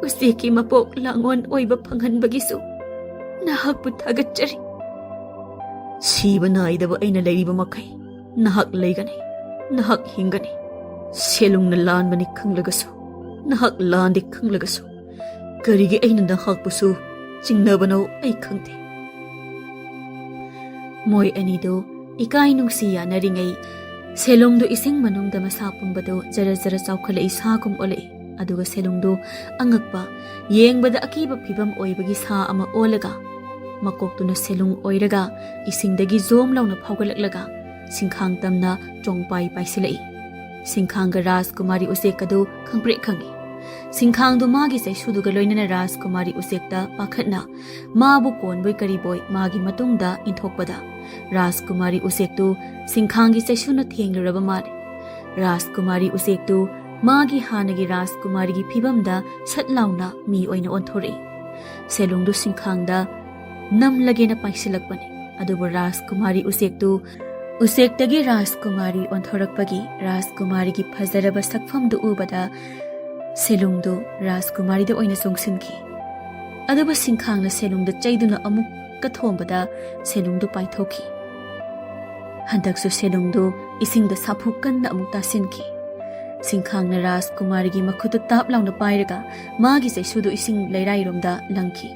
ꯎꯆꯦꯛꯀꯤ ꯃꯄꯣꯛ ꯂꯥꯡꯒꯣꯟ ꯑꯣꯏꯕ ꯐꯪꯍꯟꯕꯒꯤꯁꯨ ꯅꯍꯥꯛꯄꯨ ꯊꯥꯒꯠꯆꯔꯤ. ꯁꯤꯕ ꯅꯥꯏꯗꯕ ꯑꯩꯅ ꯂꯩꯔꯤꯕ ꯃꯈꯩ ꯅꯍꯥꯛ ꯂꯩꯒꯅꯤ, ꯅꯍꯥꯛ ꯍꯤꯡꯒꯅꯤ. ꯁꯦꯂꯨꯡꯅ ꯂꯥꯟꯕꯅꯤ ꯈꯪꯂꯒꯁꯨ, ꯅꯍꯥꯛ ꯂꯥꯟꯗꯦ ꯈꯪꯂꯒꯁꯨ ꯀꯔꯤꯒꯤ ꯑꯩꯅ ꯅꯍꯥꯛꯄꯨꯁꯨ ꯆꯤꯡꯅꯕꯅꯣ ꯑꯩ ꯈꯪꯗꯦ. ꯃꯣꯏ ꯑꯅꯤꯗꯨ ꯏꯀꯥꯏ ꯅꯨꯡꯁꯤ ꯌꯥꯅꯔꯤꯉꯩ ꯁꯦꯂꯨꯡꯗꯨ ꯏꯁꯤꯡ ꯃꯅꯨꯡꯗ ꯃꯁꯥ ꯄꯨꯝꯕꯗꯨ ꯖꯔ ꯖꯔ ꯆꯥꯎꯈꯠꯂꯛꯏ, ꯁꯥꯒꯨꯝ ꯑꯣꯜꯂꯛꯏ. ꯑꯗꯨꯒ ꯁꯦꯂꯨꯡꯗꯨ ꯑꯉꯛꯄ, ꯌꯦꯡꯕꯗ ꯑꯀꯤꯕ ꯐꯤꯕꯝ ꯑꯣꯏꯕꯒꯤ ꯁꯥ ꯑꯃ ꯑꯣꯜꯂꯒ ꯃꯀꯣꯛꯇꯨꯅ ꯁꯦꯂꯨꯡ ꯑꯣꯏꯔꯒ ꯏꯁꯤꯡꯗꯒꯤ ꯖꯣꯝ ꯂꯥꯎꯅ ꯐꯥꯎꯒꯠꯂꯛꯂꯒ ꯁꯤꯡꯈꯥꯡ ꯇꯝꯅ ꯆꯣꯡꯄꯥꯏ ꯄꯥꯏꯁꯤꯜꯂꯛꯏ. ꯁꯤꯡꯈꯥꯡꯒ ꯔꯥꯖꯀꯨꯃꯥꯔꯤ ꯎꯆꯦꯛꯀꯗꯨ ꯈꯪꯄ꯭ꯔꯦꯛ ꯈꯪꯏ. ꯁꯤꯡꯈꯥꯡꯗꯨ ꯃꯥꯒꯤ ꯆꯩꯁꯨꯗꯨꯒ ꯂꯣꯏꯅꯅ ꯔꯥꯖꯀꯨꯃꯥꯔꯤ ꯎꯆꯦꯛꯇ ꯄꯥꯈꯠꯅ ꯃꯥꯕꯨ ꯀꯣꯟꯕꯣꯏ ꯀꯔꯤꯕꯣꯏ ꯃꯥꯒꯤ ꯃꯇꯨꯡꯗ ꯏꯟꯊꯣꯛꯄꯗ ꯔꯥꯖꯀꯨꯃꯥꯔꯤ ꯎꯆꯦꯛꯇꯨ ꯁꯤꯡꯈꯥꯡꯒꯤ ꯆꯩꯁꯨꯅ ꯊꯦꯡꯂꯨꯔꯕ ꯃꯥꯜꯂꯤ. ꯔꯥꯖꯀꯨꯃꯥꯔꯤ ꯎꯆꯦꯛꯇꯨ ꯃꯥꯒꯤ ꯍꯥꯟꯅꯒꯤ ꯔꯥꯖꯀꯨꯃꯥꯔꯤꯒꯤ ꯐꯤꯕꯝꯗ ꯁꯠ ꯂꯥꯎꯅ ꯃꯤ ꯑꯣꯏꯅ ꯑꯣꯟꯊꯣꯔꯛꯏ. ꯁꯦꯂꯨꯡꯗꯨ ꯁꯤꯡꯈꯥꯡꯗ ꯅꯝꯂꯒꯦꯅ ꯄꯥꯏꯁꯤꯜꯂꯛꯄꯅꯤ. ꯑꯗꯨꯕꯨ ꯔꯥꯖꯀꯨꯃꯥꯔꯤ ꯎꯆꯦꯛꯇꯨ ꯎꯆꯦꯛꯇꯒꯤ ꯔꯥꯖꯀꯨꯃꯥꯔꯤ ꯑꯣꯟꯊꯣꯔꯛꯄꯒꯤ ꯔꯥꯖꯀꯨꯃꯥꯔꯤꯒꯤ ꯐꯖꯔꯕ ꯁꯛꯐꯝꯗꯨ ꯎꯕꯗ ꯁꯦꯂꯨꯡꯗꯨ ꯔꯥꯖꯀꯨꯃꯥꯔꯤꯗ ꯑꯣꯏꯅ ꯆꯣꯡꯁꯤꯟꯈꯤ. ꯑꯗꯨꯕꯨ ꯁꯤꯡꯈꯥꯡꯅ ꯁꯦꯂꯨꯡꯗ ꯆꯩꯗꯨꯅ ꯑꯃꯨꯛꯀ ꯊꯣꯝꯕꯗ ꯁꯦꯂꯨꯡꯗꯨ ꯄꯥꯏꯊꯣꯛꯈꯤ. ꯍꯟꯗꯛꯁꯨ ꯁꯦꯂꯨꯡꯗꯨ ꯏꯁꯤꯡꯗ ꯁꯥꯐꯨ ꯀꯟꯅ ꯑꯃꯨꯛ ꯇꯥꯁꯤꯟꯈꯤ. ꯁꯤꯡꯈꯥꯡꯅ ꯔꯥꯖꯀꯨꯃꯥꯔꯤꯒꯤ ꯃꯈꯨꯠꯇꯨ ꯇꯥꯞ ꯂꯥꯎꯅ ꯄꯥꯏꯔꯒ ꯃꯥꯒꯤ ꯆꯩꯁꯨꯗꯨ ꯏꯁꯤꯡ ꯂꯩꯔꯥꯏꯔꯣꯝꯗ ꯂꯪꯈꯤ.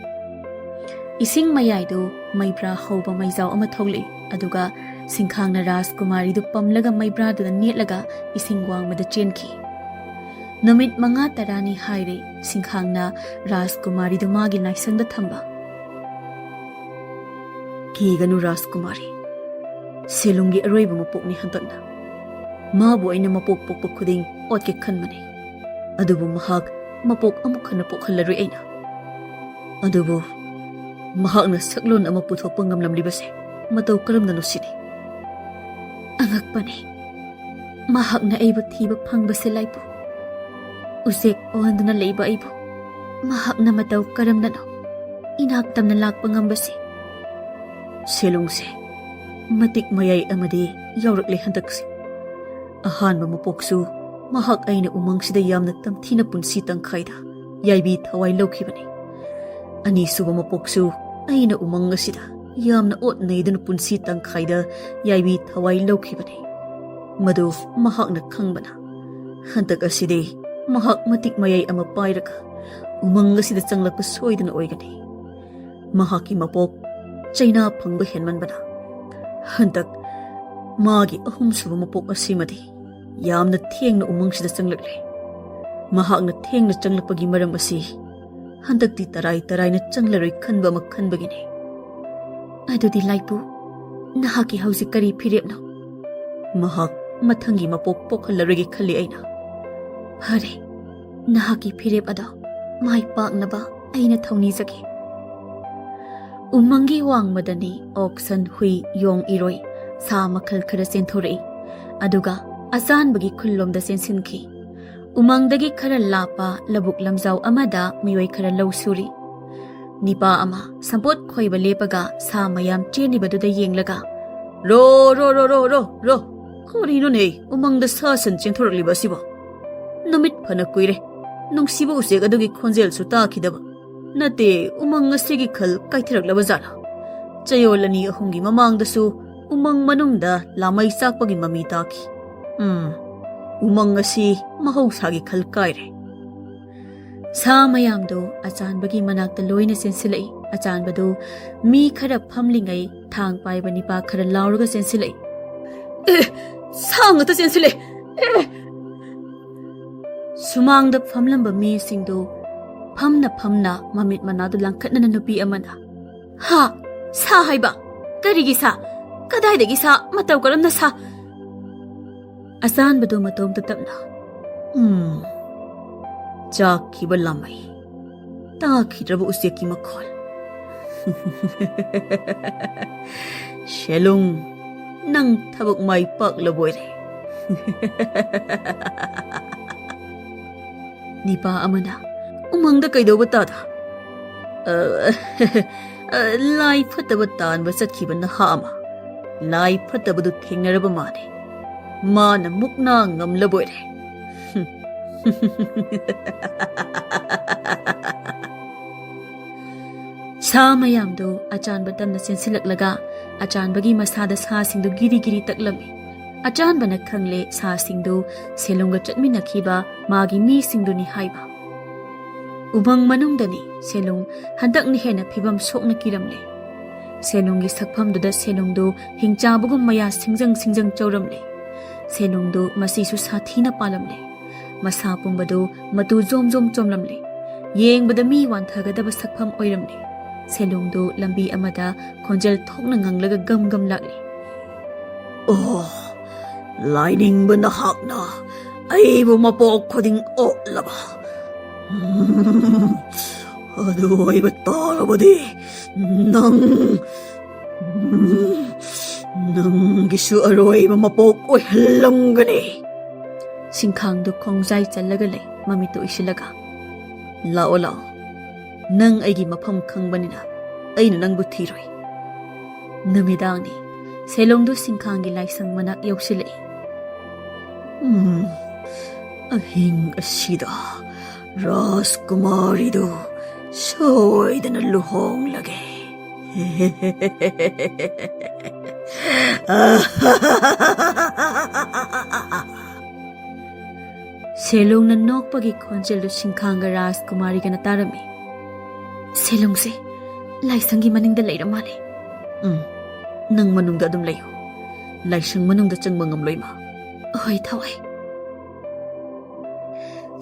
ꯏꯁꯤꯡ ꯃꯌꯥꯏꯗꯨ ꯃꯩꯕ꯭ꯔꯥ ꯍꯧꯕ ꯃꯩꯖꯥꯎ ꯑꯃ ꯊꯣꯛꯂꯛꯏ. ꯑꯗꯨꯒ ꯁꯤꯡꯈꯥꯡꯅ ꯔꯥꯖꯀꯨꯃꯥꯔꯤꯗꯨ ꯄꯝꯂꯒ ꯃꯩꯕ꯭ꯔꯥꯗꯨꯗ ꯅꯦꯠꯂꯒ ꯏꯁꯤꯡ ꯋꯥꯡꯃꯗ ꯆꯦꯟꯈꯤ. ꯅꯨꯃꯤꯠ 5-10 ꯍꯥꯏꯔꯦ ꯁꯤꯡꯈꯥꯡꯅ ꯔꯥꯖꯀꯨꯃꯥꯔꯤꯗꯨ ꯃꯥꯒꯤ ꯂꯥꯏꯁꯪꯗ ꯊꯝꯕ. ꯀꯤꯒꯅꯨ ꯔꯥꯖꯀꯨꯃꯥꯔꯤ, ꯁꯦꯂꯨꯡꯒꯤ ꯑꯔꯣꯏꯕ ꯃꯄꯣꯛꯅꯤ ꯍꯟꯗꯛꯅ. ꯃꯥꯕꯨ ꯑꯩꯅ ꯃꯄꯣꯛ ꯄꯣꯛꯄ ꯈꯨꯗꯤꯡ ꯑꯣꯠꯀꯦ ꯈꯟꯕꯅꯤ. ꯑꯗꯨꯕꯨ ꯃꯍꯥꯛ ꯃꯄꯣꯛ ꯑꯃꯨꯛ ꯍꯟꯅ ꯄꯣꯛꯍꯜꯂꯔꯣꯏ ꯑꯩꯅ. ꯑꯗꯨꯕꯨ ꯃꯍꯥꯛꯅ ꯁꯛꯂꯣꯟ ꯑꯃ ꯄꯨꯊꯣꯛꯄ ꯉꯝꯂꯝꯂꯤꯕꯁꯦ ꯃꯇꯧ ꯀꯔꯝꯅꯅꯣ ꯁꯤꯅꯤ. Angakpane. Mahakna aibu thiba phangbase laibu. Uchek ohanduna leiba aibu. Mahakna matau karamnano. Inak tamna lakpa ngambase. Selongse matik mayai amadi yaurakle handakse. Ahanba mapoksu mahak aina umangsida yamna tamthina punsi tangkhaida yaibi thawai laukhibani. Anisuba mapoksu aina umangasida yamna otnaiduna punsi tangkhaida yaibi thawai laukhibani. Madu mahakna khangbana handak aside mahak matik mayai ama pairaka umangasida changlakpa soidana oigani. Mahaki mapok China phangba henmanbana handak magi ahumsuba mapok asimadi yamna thengna umangsida changlakle. Mahakna thengna changlakpagi maram asi handakti tarai na changlaroi khanba ama khanbagini. Adudi laibu nahaki hausi kari phirepna. Mahak mathangi mapok pokhallarege khalli aina. Hare nahaki phirep ada mai paknaba aina thaunijage. Umangi wangmadani oxen hui yong iroi sa makhal khara senthorei aduga asanbagi khullomda sensinki. Umangdagi khara lapa labuk lamjau amada miyoi khara lausuri. Nipa ama sampot khoiba lepaga sa mayam chenibaduda yenglaga ro ro ro ro ro ro korino nei umangda sa san chenthorliba sibo. Numit phana kuire nungsiba usek adugi khonjel su ta khidaba. Nate umang asigi khal kaithirak labazana. Chayolani ahungi mamang dasu umang manungda lamay sakpagi mami taki. Umang asi mahausagi khal kaire. Sa mayamdo achanbagi manakta loina sensilai. Achanbado mi khara phamlingai thang paiba nipa khara lauraga sensilai. Sang ata sensilai. Sumangda phamlamba mi singdo Phamna mamit manadu langkatna na nupi amana. Ha! Sa haiba! Karigi sa! Kadaidagi sa! Mataw karam na sa! Asan bado matom tatapna. Jakiba lamay. Takidraba usyaki makhol. Shelong nang tabak may paklaboy re. Nipa amana. Umangda kaidoba tada. Lai fataba tanba satkiba na hama. Lai fataba du thengnaraba mane. Mana mukna ngamlaboy re. Sa mayamdo achanba tamna sensilaklaga achanbagi masada sa singdo giri taklami. Achanba na khangle sa singdo selongga chatminakhiba magi mi singdo ni haiba. Ubang manungdani selong handak ni hena phibam sokna kiramle. Selonggi sakphamduda selongdo hingchabugum maya singjang chauramle. Selongdo masisu sathina palamle. Masa pumbado matu zom chomlamle. Yengbada mi wanthagadaba sakpham oiramle. Selongdo lambi amada khonjel thokna nganglaga gam lakle. Oh, lining bana hakna. Aibu mapok khoding laba. Ado aiba talabadi nang gisu aroi mapok oi halamgani. Singkhangdo khongjai challaga lei mamito isilaga. Lao nang aigi mafam khangbanina aina nangbu thiroi. Namidangni selongdo singkhangi laisang manak yausilai. Ahing asida Rajkumari do soidana luhong lage. Selong na nokpagi khonjel do singkhanga Rajkumari ga natarami. Selong se laisangi maningda leiramale. Nang manungda adum layo. Laisang manungda changba ngamloi ma. Hoi thawai.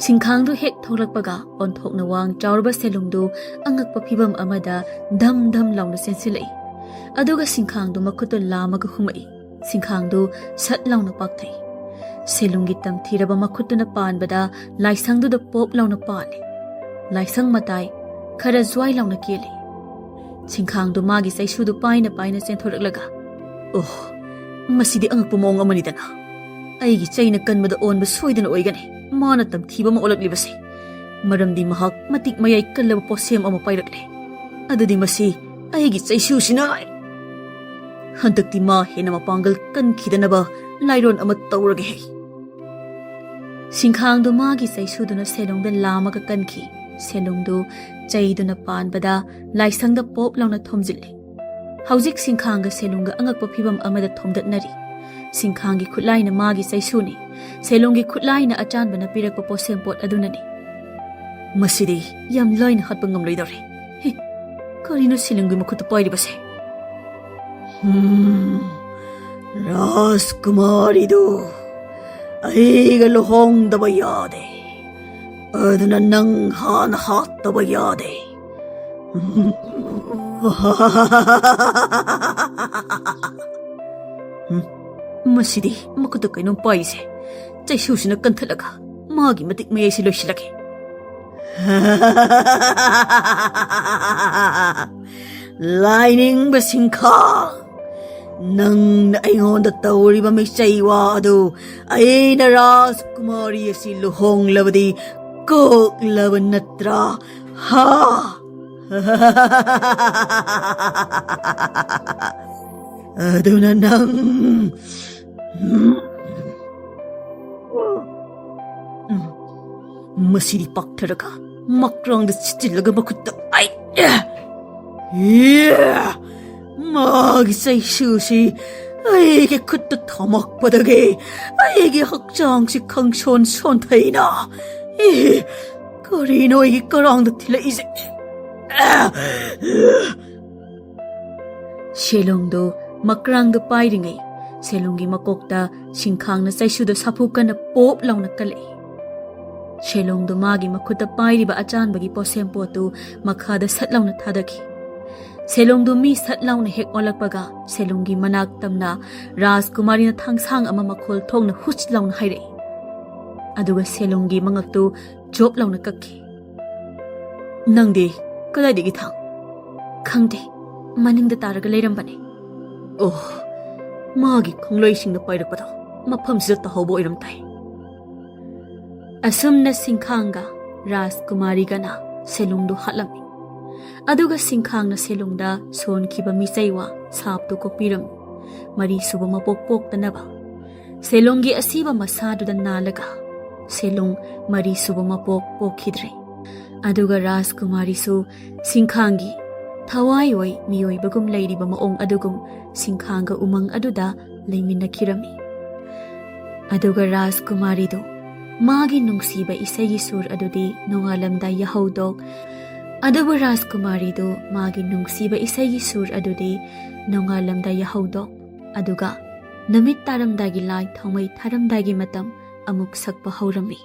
Singkhangdo hek thorlakpaga onthokna wang chaurba selongdo angakpa phibam amada dam launa sensilai. Aduga singkhangdo makhuto lamaga humai. Singkhangdo sat launa pakthai. Selonggi tamthiraba makhutuna panbada laisangdo da pop launa pali. Laisang matai khara zwai launa kele. Singkhangdo magi saisudu paina sentholaklaga. Oh, Masidi angakpa mawong amanidana. Aigi chayna kanbada onba soidana oigani. Mana tamthiba ma olaklibase. Maramdi mahak matik mayay kalaba posem ama pairakle. Adudi masi aigi chaysusina. Handakti ma hena mapanggal kankidanaba lairon ama taurage hai. Sinkhangdo magi chaisuduna selongda lamaga kanki. Selongdo chaiduna panbada laisangda pop launa thomjilli. Haujik sinkhanga selonga angakpa phibam amada thomdatnari. Sinkhangi khutlaina magi chaisuni. Selongi khutlaina achanbana pirakpa posempot adunani. Masidi yam laina hatpa ngamloidare. He, karino silungi makhuta pairibase. Rajkumari do aiga lohongdaba yade. Aduna nang hana hataba yade. Masidi makuta kainong paise. Chaisusina kanthalaga magi matik mayay siloisilake. Lining basingkhang nang naingonda tauriba may chaywa ado ay na Rajkumari asi luhong labadi kok laban natra ha. Aduna nang Masidi paktaraga makrangda chichilaga makutta ay magi chaisusi aigi khutta thamakpadagi aigi hakchangsi khangson sonthaina karino aigi karangda thilaise. Selongdo makrangdo pairingai selongi makokta sinkhangna chaisuda saphukana pop launa kalai. Selongdo magi makhuta pairiba achanbagi posempotu makhada satlauna thadaki. Selongdo mi satlauna hek olakpaga selongi manak tamna Rajkumari na thangsang ama makhol thongna huch launa haire. Aduga selongi mangaktu job launa kakki. Nangdi kadaidagi thang? Khangde maningda taraga leirambane. Oh, magi khongloisingna pairakpada mafamsida tahawba oiramtai. Asumna sinkhanga Rajkumari gana selongdo hatlami. Aduga sinkhangna selongda sonkhiba michaiwa saptu kokpiram. Mari suba mapokpok tanaba. Selongi asiba masaduda nalaga. Selong mari suba mapok pokhidre. Aduga Rajkumari su sinkhangi thawai oi miyoi bagum lairiba maong adugum sinkhanga umang aduda leiminakirami. Aduga Rajkumari do magi nungsiba isagi sur adudi nongalamda yahaudok. Aduga Rajkumari do magi nungsiba isagi sur adudi nongalamda yahaudok. Aduga namit taramdagi lai thongmai tharamdagi matam amuk sakpa haurami.